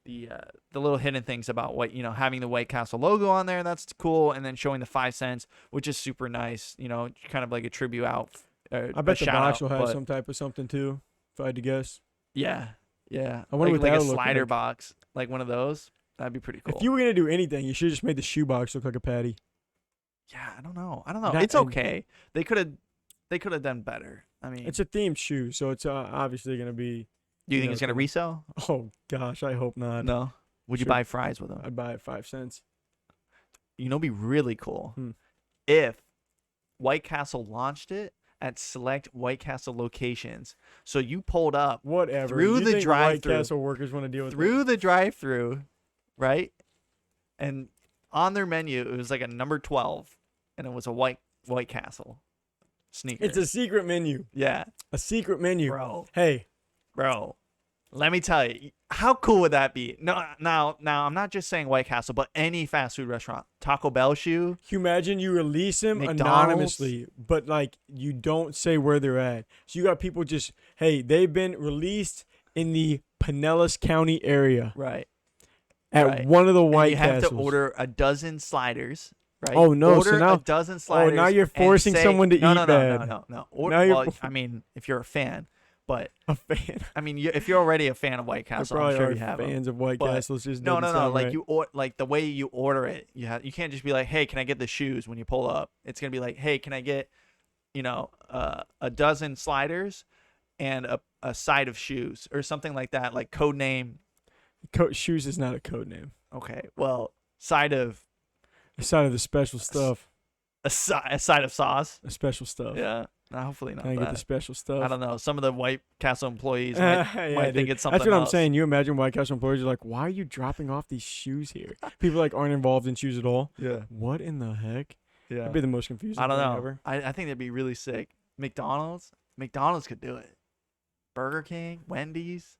[SPEAKER 1] the little hidden things about what having the White Castle logo on there. That's cool, and then showing the 5 cents, which is super nice. Kind of like a tribute out.
[SPEAKER 2] I bet the box will have some type of something too, if I had to guess.
[SPEAKER 1] Yeah. Yeah.
[SPEAKER 2] I wonder
[SPEAKER 1] like,
[SPEAKER 2] what that
[SPEAKER 1] like a
[SPEAKER 2] would look
[SPEAKER 1] slider
[SPEAKER 2] like.
[SPEAKER 1] box, like one of those. That'd be pretty cool.
[SPEAKER 2] If you were gonna do anything, you should have just made the shoebox look like a patty.
[SPEAKER 1] Yeah, I don't know.
[SPEAKER 2] That-
[SPEAKER 1] It's
[SPEAKER 2] and-
[SPEAKER 1] okay. They could have done better. I mean,
[SPEAKER 2] It's a themed shoe, so it's obviously gonna be.
[SPEAKER 1] do you think
[SPEAKER 2] know,
[SPEAKER 1] it's gonna
[SPEAKER 2] some-
[SPEAKER 1] resell?
[SPEAKER 2] Oh gosh, I hope not.
[SPEAKER 1] No. Would you
[SPEAKER 2] Sure.
[SPEAKER 1] buy fries with them?
[SPEAKER 2] I'd buy it 5 cents.
[SPEAKER 1] It'd be really cool
[SPEAKER 2] Hmm.
[SPEAKER 1] if White Castle launched it at select White Castle locations. So you pulled up
[SPEAKER 2] Whatever.
[SPEAKER 1] Through
[SPEAKER 2] You
[SPEAKER 1] the
[SPEAKER 2] think White
[SPEAKER 1] drive-thru.
[SPEAKER 2] Castle workers want to deal with
[SPEAKER 1] through the drive-through, right? And on their menu, it was like a number 12, and it was a White Castle sneaker.
[SPEAKER 2] It's a secret menu.
[SPEAKER 1] yeah,
[SPEAKER 2] A secret menu.
[SPEAKER 1] bro.
[SPEAKER 2] Hey,
[SPEAKER 1] Bro, let me tell you, how cool would that be? No, now, I'm not just saying White Castle, but any fast food restaurant, Taco Bell shoe.
[SPEAKER 2] can you imagine you release them
[SPEAKER 1] McDonald's?
[SPEAKER 2] anonymously, but like you don't say where they're at. So you got people just, hey, they've been released in the Pinellas County area
[SPEAKER 1] Right.
[SPEAKER 2] at
[SPEAKER 1] right.
[SPEAKER 2] one of the
[SPEAKER 1] And
[SPEAKER 2] White
[SPEAKER 1] you have
[SPEAKER 2] Castles.
[SPEAKER 1] to order a dozen sliders. Right.
[SPEAKER 2] Oh, no, so
[SPEAKER 1] Order
[SPEAKER 2] now-
[SPEAKER 1] a dozen sliders.
[SPEAKER 2] now you're
[SPEAKER 1] and
[SPEAKER 2] forcing
[SPEAKER 1] say-
[SPEAKER 2] someone to
[SPEAKER 1] no,
[SPEAKER 2] eat
[SPEAKER 1] no,
[SPEAKER 2] bad.
[SPEAKER 1] No.
[SPEAKER 2] Now you're
[SPEAKER 1] Well,
[SPEAKER 2] for-
[SPEAKER 1] I mean, if you're a fan, but
[SPEAKER 2] A fan.
[SPEAKER 1] I mean, if you're already a fan of White
[SPEAKER 2] There
[SPEAKER 1] Castle, I'm
[SPEAKER 2] probably
[SPEAKER 1] sure
[SPEAKER 2] are
[SPEAKER 1] you have 'em.
[SPEAKER 2] fans of White
[SPEAKER 1] But-
[SPEAKER 2] Castles. Just
[SPEAKER 1] No,
[SPEAKER 2] doesn't sound
[SPEAKER 1] Like
[SPEAKER 2] right.
[SPEAKER 1] like the way you order it, you can't just be like, hey, can I get the shoes when you pull up? It's gonna be like, hey, can I get, a dozen sliders and a side of shoes or something like that, like code name.
[SPEAKER 2] Shoes is not a code name.
[SPEAKER 1] Okay, well, side of
[SPEAKER 2] Aside of the special stuff.
[SPEAKER 1] a side of sauce.
[SPEAKER 2] The special stuff.
[SPEAKER 1] Yeah, no, hopefully not
[SPEAKER 2] Can I get the
[SPEAKER 1] that.
[SPEAKER 2] special stuff?
[SPEAKER 1] I don't know. Some of the White Castle employees
[SPEAKER 2] Yeah,
[SPEAKER 1] might think
[SPEAKER 2] dude.
[SPEAKER 1] it's something
[SPEAKER 2] That's what I'm
[SPEAKER 1] else.
[SPEAKER 2] saying. You imagine White Castle employees are like, why are you dropping off these shoes here? People like aren't involved in shoes at all.
[SPEAKER 1] Yeah,
[SPEAKER 2] What in the heck?
[SPEAKER 1] yeah.
[SPEAKER 2] That'd be the most confusing
[SPEAKER 1] I don't
[SPEAKER 2] thing
[SPEAKER 1] know.
[SPEAKER 2] ever.
[SPEAKER 1] I think that'd be really sick. McDonald's could do it. Burger King, Wendy's.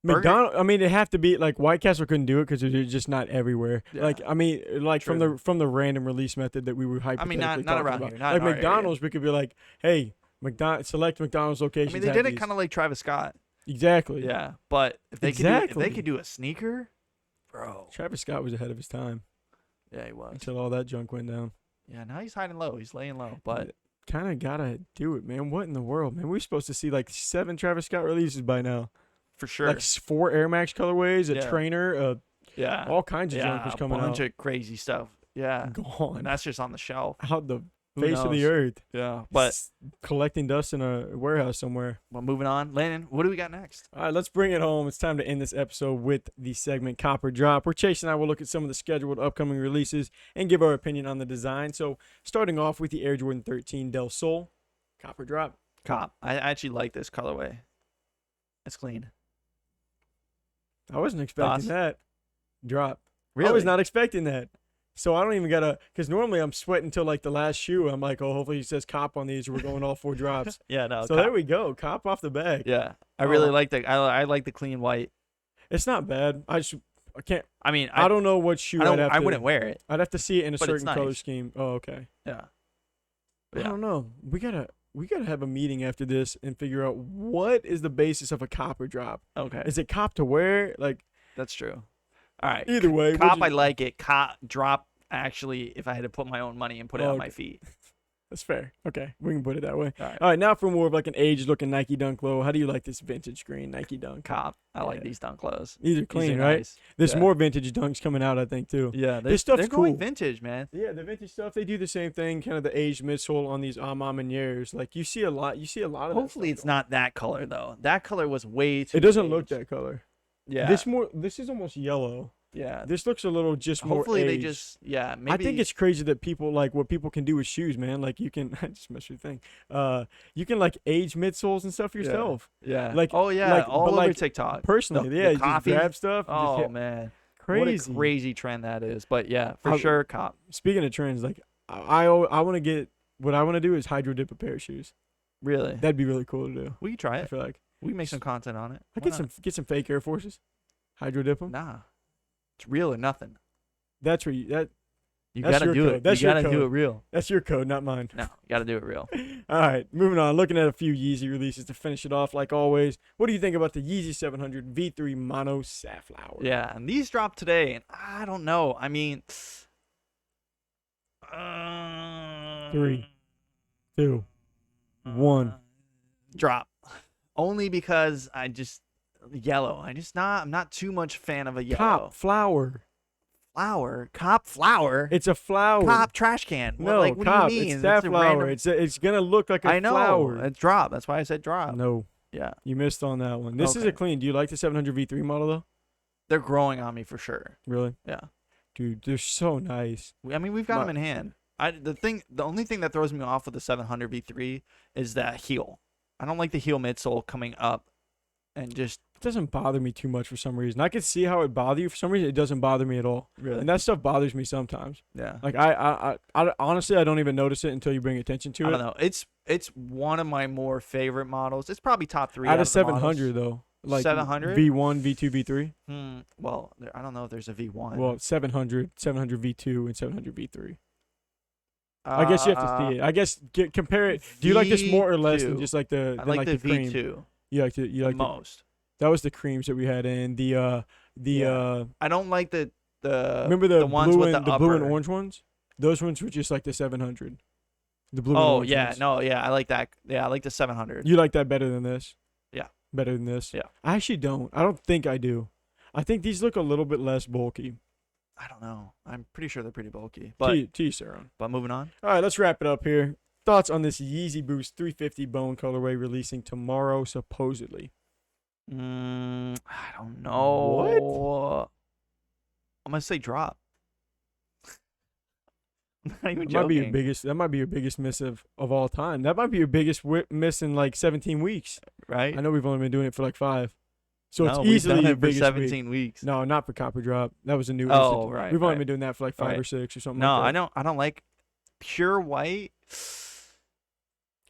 [SPEAKER 1] Burger-
[SPEAKER 2] McDonald's. I mean, it'd have to be like White Castle couldn't do it because they're just not everywhere.
[SPEAKER 1] Yeah.
[SPEAKER 2] Like, I mean, like
[SPEAKER 1] True.
[SPEAKER 2] from the random release method that we were
[SPEAKER 1] I mean, not
[SPEAKER 2] hypothetically talking
[SPEAKER 1] around
[SPEAKER 2] about.
[SPEAKER 1] here, not
[SPEAKER 2] like
[SPEAKER 1] in our area.
[SPEAKER 2] McDonald's, we could be like, hey, select McDonald's
[SPEAKER 1] I
[SPEAKER 2] locations.
[SPEAKER 1] mean, they
[SPEAKER 2] have
[SPEAKER 1] did it
[SPEAKER 2] these.
[SPEAKER 1] kind of like Travis Scott.
[SPEAKER 2] Exactly.
[SPEAKER 1] Yeah, but if they
[SPEAKER 2] Exactly.
[SPEAKER 1] could do a sneaker, bro.
[SPEAKER 2] Travis Scott was ahead of his time
[SPEAKER 1] Yeah, he was.
[SPEAKER 2] until all that junk went down.
[SPEAKER 1] Yeah, now he's hiding low. He's laying low, but
[SPEAKER 2] Kind of gotta do it, man. What in the world, man? We're supposed to see like 7 Travis Scott releases by now.
[SPEAKER 1] for sure.
[SPEAKER 2] Like 4 Air Max colorways, a
[SPEAKER 1] Yeah.
[SPEAKER 2] trainer,
[SPEAKER 1] yeah,
[SPEAKER 2] all kinds of junk was coming
[SPEAKER 1] a bunch
[SPEAKER 2] out.
[SPEAKER 1] of crazy stuff. Yeah,
[SPEAKER 2] Gone
[SPEAKER 1] and that's just on the shelf.
[SPEAKER 2] out the
[SPEAKER 1] Who
[SPEAKER 2] face of the
[SPEAKER 1] knows?
[SPEAKER 2] earth.
[SPEAKER 1] Yeah, but
[SPEAKER 2] S- collecting dust in a warehouse somewhere.
[SPEAKER 1] moving on. Landon, what do we got next?
[SPEAKER 2] All right, let's bring it home. It's time to end this episode with the segment Copper Drop, where Chase and I will look at some of the scheduled upcoming releases and give our opinion on the design. So, starting off with the Air Jordan 13 Del Sol, Copper Drop.
[SPEAKER 1] Cop. I actually like this colorway. It's clean.
[SPEAKER 2] I wasn't expecting
[SPEAKER 1] Thoughts?
[SPEAKER 2] that. Drop.
[SPEAKER 1] Really?
[SPEAKER 2] I was not expecting that. So I don't even gotta, because normally I'm sweating until like the last shoe. I'm like, oh, hopefully he says cop on these. Or we're going all 4 drops.
[SPEAKER 1] Yeah, no.
[SPEAKER 2] So
[SPEAKER 1] cop.
[SPEAKER 2] there we go. Cop off the bag.
[SPEAKER 1] Yeah, I really
[SPEAKER 2] Oh.
[SPEAKER 1] like the. I like the clean white.
[SPEAKER 2] It's not bad. I can't.
[SPEAKER 1] I mean,
[SPEAKER 2] I don't know what shoe
[SPEAKER 1] I don't.
[SPEAKER 2] I'd have
[SPEAKER 1] I
[SPEAKER 2] to.
[SPEAKER 1] wouldn't wear it.
[SPEAKER 2] I'd have to see it in a
[SPEAKER 1] but it's
[SPEAKER 2] certain color
[SPEAKER 1] nice.
[SPEAKER 2] scheme. Oh, okay.
[SPEAKER 1] Yeah.
[SPEAKER 2] I
[SPEAKER 1] Yeah.
[SPEAKER 2] don't know. We gotta have a meeting after this and figure out what is the basis of a copper drop.
[SPEAKER 1] Okay.
[SPEAKER 2] Is it cop to wear? Like
[SPEAKER 1] That's true. All right.
[SPEAKER 2] either way.
[SPEAKER 1] Cop,
[SPEAKER 2] we'll
[SPEAKER 1] I
[SPEAKER 2] just-
[SPEAKER 1] like it. Cop, drop. Actually, if I had to put my own money and put it on
[SPEAKER 2] Okay.
[SPEAKER 1] my feet.
[SPEAKER 2] That's fair. Okay, we can put it that way.
[SPEAKER 1] All right.
[SPEAKER 2] All right, now for more of like an aged looking Nike Dunk Low. How do you like this vintage green Nike Dunk?
[SPEAKER 1] Cop. I like
[SPEAKER 2] Yeah.
[SPEAKER 1] these dunk clothes.
[SPEAKER 2] These are
[SPEAKER 1] These
[SPEAKER 2] clean,
[SPEAKER 1] are
[SPEAKER 2] right?
[SPEAKER 1] nice.
[SPEAKER 2] There's
[SPEAKER 1] Yeah.
[SPEAKER 2] more vintage dunks coming out, I think, too.
[SPEAKER 1] Yeah.
[SPEAKER 2] This stuff's
[SPEAKER 1] they're going
[SPEAKER 2] cool.
[SPEAKER 1] vintage, man.
[SPEAKER 2] Yeah, the vintage stuff, they do the same thing, kind of the aged midsole on these Amamaniers. Like you see a lot of that
[SPEAKER 1] Hopefully,
[SPEAKER 2] stuff
[SPEAKER 1] it's
[SPEAKER 2] going
[SPEAKER 1] not that color though. That color was way too.
[SPEAKER 2] on. It doesn't look
[SPEAKER 1] aged.
[SPEAKER 2] that color.
[SPEAKER 1] Yeah.
[SPEAKER 2] This is almost yellow.
[SPEAKER 1] Yeah.
[SPEAKER 2] This looks a little just more
[SPEAKER 1] Hopefully they
[SPEAKER 2] aged.
[SPEAKER 1] just maybe.
[SPEAKER 2] I think it's crazy that people like what people can do with shoes, man. Like you can I just messed with your thing. You can like age midsoles and stuff yourself.
[SPEAKER 1] Yeah.
[SPEAKER 2] Like
[SPEAKER 1] oh yeah,
[SPEAKER 2] like
[SPEAKER 1] all
[SPEAKER 2] but,
[SPEAKER 1] over
[SPEAKER 2] like,
[SPEAKER 1] TikTok.
[SPEAKER 2] Personally,
[SPEAKER 1] The
[SPEAKER 2] yeah, you just
[SPEAKER 1] coffee.
[SPEAKER 2] grab stuff. and
[SPEAKER 1] Oh
[SPEAKER 2] just
[SPEAKER 1] man,
[SPEAKER 2] crazy.
[SPEAKER 1] What a crazy trend that is. But yeah, for
[SPEAKER 2] I-
[SPEAKER 1] sure, cop.
[SPEAKER 2] Speaking of trends, like I want to get what I want to do is hydro dip a pair of shoes.
[SPEAKER 1] Really?
[SPEAKER 2] That'd be really cool to do.
[SPEAKER 1] We can try
[SPEAKER 2] I
[SPEAKER 1] it.
[SPEAKER 2] feel like
[SPEAKER 1] We can make some content on it.
[SPEAKER 2] I
[SPEAKER 1] Why
[SPEAKER 2] get some fake Air Forces, hydro dip them.
[SPEAKER 1] Nah, it's real or nothing.
[SPEAKER 2] That's where
[SPEAKER 1] You
[SPEAKER 2] that's
[SPEAKER 1] gotta
[SPEAKER 2] your
[SPEAKER 1] do
[SPEAKER 2] code.
[SPEAKER 1] it.
[SPEAKER 2] That's
[SPEAKER 1] you
[SPEAKER 2] your
[SPEAKER 1] gotta do
[SPEAKER 2] code.
[SPEAKER 1] it real.
[SPEAKER 2] That's your code, not mine.
[SPEAKER 1] No, you gotta do it real.
[SPEAKER 2] All right, moving on. Looking at a few Yeezy releases to finish it off, like always. What do you think about the Yeezy 700 V3 Mono Safflower?
[SPEAKER 1] Yeah, and these dropped today, and I don't know. I mean,
[SPEAKER 2] 3, 2, 1.
[SPEAKER 1] Drop. Only because yellow. I'm not too much fan of a yellow.
[SPEAKER 2] Cop flower.
[SPEAKER 1] Flower. Cop flower.
[SPEAKER 2] It's a flower.
[SPEAKER 1] Cop trash can.
[SPEAKER 2] No,
[SPEAKER 1] what
[SPEAKER 2] cop.
[SPEAKER 1] do you mean?
[SPEAKER 2] It's safflower.
[SPEAKER 1] Random...
[SPEAKER 2] It's gonna look like a
[SPEAKER 1] I know.
[SPEAKER 2] flower.
[SPEAKER 1] It's drop. That's why I said drop.
[SPEAKER 2] No,
[SPEAKER 1] Yeah.
[SPEAKER 2] you missed on that one. This is a
[SPEAKER 1] Okay.
[SPEAKER 2] clean. Do you like the 700 V3 model though?
[SPEAKER 1] They're growing on me for sure.
[SPEAKER 2] Really?
[SPEAKER 1] Yeah.
[SPEAKER 2] Dude, they're so nice.
[SPEAKER 1] I mean, we've got
[SPEAKER 2] My-
[SPEAKER 1] them in hand. The only thing that throws me off with the 700 V3 is that heel. I don't like the heel midsole coming up and just
[SPEAKER 2] It doesn't bother me too much for some reason. I could see how it bother you. For some reason, it doesn't bother me at all.
[SPEAKER 1] really.
[SPEAKER 2] And that stuff bothers me sometimes.
[SPEAKER 1] Yeah.
[SPEAKER 2] Like I honestly, I don't even notice it until you bring attention to it.
[SPEAKER 1] I don't know. It's one of my more favorite models. It's probably top 3
[SPEAKER 2] Out of
[SPEAKER 1] the
[SPEAKER 2] 700 though, like
[SPEAKER 1] 700?
[SPEAKER 2] V1, V2, V3.
[SPEAKER 1] Well, I don't know if there's a V1.
[SPEAKER 2] Well, 700 V2, and 700 V3. I guess you have to see it. I guess compare it. Do you like this more or less than
[SPEAKER 1] V2.
[SPEAKER 2] just like the
[SPEAKER 1] I
[SPEAKER 2] than
[SPEAKER 1] like the
[SPEAKER 2] cream?
[SPEAKER 1] V2
[SPEAKER 2] You like you
[SPEAKER 1] the
[SPEAKER 2] like
[SPEAKER 1] most.
[SPEAKER 2] that was the creams that we had in the
[SPEAKER 1] I don't like the
[SPEAKER 2] remember the
[SPEAKER 1] ones
[SPEAKER 2] blue
[SPEAKER 1] with
[SPEAKER 2] and
[SPEAKER 1] the
[SPEAKER 2] blue and
[SPEAKER 1] upper.
[SPEAKER 2] orange ones? Those ones were just like the 700. The blue and
[SPEAKER 1] Oh
[SPEAKER 2] orange
[SPEAKER 1] yeah,
[SPEAKER 2] ones.
[SPEAKER 1] no, yeah, I like that. Yeah, I like the 700.
[SPEAKER 2] You like that better than this?
[SPEAKER 1] Yeah.
[SPEAKER 2] Better than this?
[SPEAKER 1] Yeah.
[SPEAKER 2] I actually don't. I don't think I do. I think these look a little bit less bulky.
[SPEAKER 1] I don't know. I'm pretty sure they're pretty bulky. But
[SPEAKER 2] To each their own.
[SPEAKER 1] moving on.
[SPEAKER 2] All right, let's wrap it up here. Thoughts on this Yeezy Boost 350 bone colorway releasing tomorrow, supposedly?
[SPEAKER 1] I don't know. I'm gonna say drop. I'm not even
[SPEAKER 2] That might be your
[SPEAKER 1] joking.
[SPEAKER 2] biggest. That might be your biggest miss of all time. That might be your biggest miss in like 17 weeks.
[SPEAKER 1] Right?
[SPEAKER 2] I know we've only been doing it for like 5, so
[SPEAKER 1] No,
[SPEAKER 2] it's
[SPEAKER 1] we've
[SPEAKER 2] easily
[SPEAKER 1] done
[SPEAKER 2] your
[SPEAKER 1] it for
[SPEAKER 2] biggest
[SPEAKER 1] 17
[SPEAKER 2] week.
[SPEAKER 1] weeks.
[SPEAKER 2] No, not for Copper Drop. That was a new.
[SPEAKER 1] Oh,
[SPEAKER 2] instant.
[SPEAKER 1] right,
[SPEAKER 2] We've only
[SPEAKER 1] right.
[SPEAKER 2] been doing that for like 5
[SPEAKER 1] Right.
[SPEAKER 2] or 6 or something.
[SPEAKER 1] No,
[SPEAKER 2] like that.
[SPEAKER 1] I don't like pure white.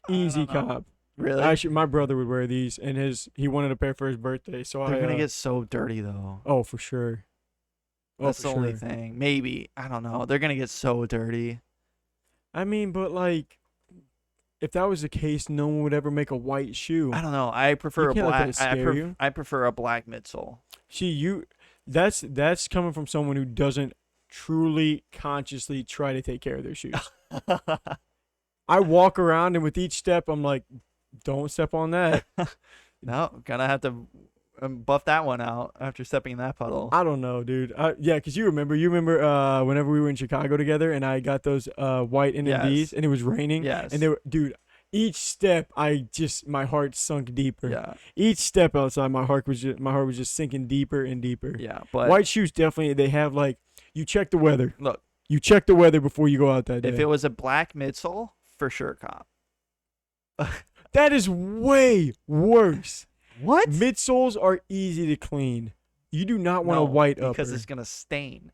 [SPEAKER 1] I
[SPEAKER 2] Easy
[SPEAKER 1] don't know.
[SPEAKER 2] cop.
[SPEAKER 1] Really?
[SPEAKER 2] Actually, my brother would wear these, and he wanted a pair for his birthday. So
[SPEAKER 1] They're
[SPEAKER 2] I
[SPEAKER 1] gonna get so dirty though.
[SPEAKER 2] Oh, for sure. Oh,
[SPEAKER 1] That's
[SPEAKER 2] for
[SPEAKER 1] the only
[SPEAKER 2] sure.
[SPEAKER 1] thing. Maybe. I don't know. They're gonna get so dirty.
[SPEAKER 2] I mean, but like, if that was the case, no one would ever make a white shoe.
[SPEAKER 1] I don't know. I prefer a
[SPEAKER 2] can't let
[SPEAKER 1] black.
[SPEAKER 2] that scare you.
[SPEAKER 1] I prefer a black midsole.
[SPEAKER 2] See, that's coming from someone who doesn't truly consciously try to take care of their shoes. I walk around and with each step, I'm like, don't step on that.
[SPEAKER 1] No, gonna have to buff that one out after stepping in that puddle.
[SPEAKER 2] I don't know, dude. Yeah, because you remember whenever we were in Chicago together and I got those white NMDs
[SPEAKER 1] Yes.
[SPEAKER 2] and it was raining.
[SPEAKER 1] Yes.
[SPEAKER 2] And they were, dude, each step my heart sunk deeper.
[SPEAKER 1] Yeah.
[SPEAKER 2] Each step outside, my heart was just sinking deeper and deeper.
[SPEAKER 1] Yeah. But
[SPEAKER 2] White shoes definitely, they have like, you check the weather.
[SPEAKER 1] look,
[SPEAKER 2] You check the weather before you go out that day.
[SPEAKER 1] if it was a black midsole, for sure, cop.
[SPEAKER 2] That is way worse.
[SPEAKER 1] What?
[SPEAKER 2] Midsoles are easy to clean. You do not want a white upper.
[SPEAKER 1] because it's gonna stain.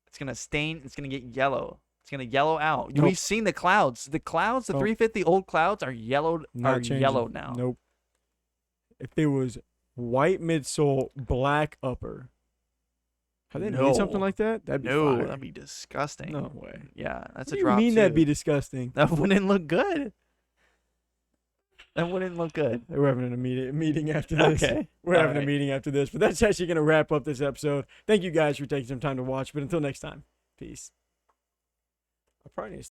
[SPEAKER 1] It's gonna stain. It's gonna get yellow. It's gonna yellow out.
[SPEAKER 2] Nope.
[SPEAKER 1] We've seen the clouds. The clouds, the
[SPEAKER 2] Nope.
[SPEAKER 1] 350 old clouds are yellowed.
[SPEAKER 2] Not
[SPEAKER 1] Are
[SPEAKER 2] changing.
[SPEAKER 1] yellow now.
[SPEAKER 2] Nope. If there was white midsole, black upper. Have they
[SPEAKER 1] No.
[SPEAKER 2] made something like that? That'd be
[SPEAKER 1] No,
[SPEAKER 2] fire.
[SPEAKER 1] that'd be disgusting.
[SPEAKER 2] No way.
[SPEAKER 1] Yeah, that's
[SPEAKER 2] What
[SPEAKER 1] a
[SPEAKER 2] do
[SPEAKER 1] drop.
[SPEAKER 2] you mean that'd
[SPEAKER 1] too.
[SPEAKER 2] be disgusting?
[SPEAKER 1] That wouldn't look good. That wouldn't look good.
[SPEAKER 2] We're having a meeting after this.
[SPEAKER 1] Okay.
[SPEAKER 2] We're
[SPEAKER 1] All
[SPEAKER 2] having a
[SPEAKER 1] right.
[SPEAKER 2] meeting after this. But that's actually going to wrap up this episode. Thank you guys for taking some time to watch. But until next time, peace. I probably need to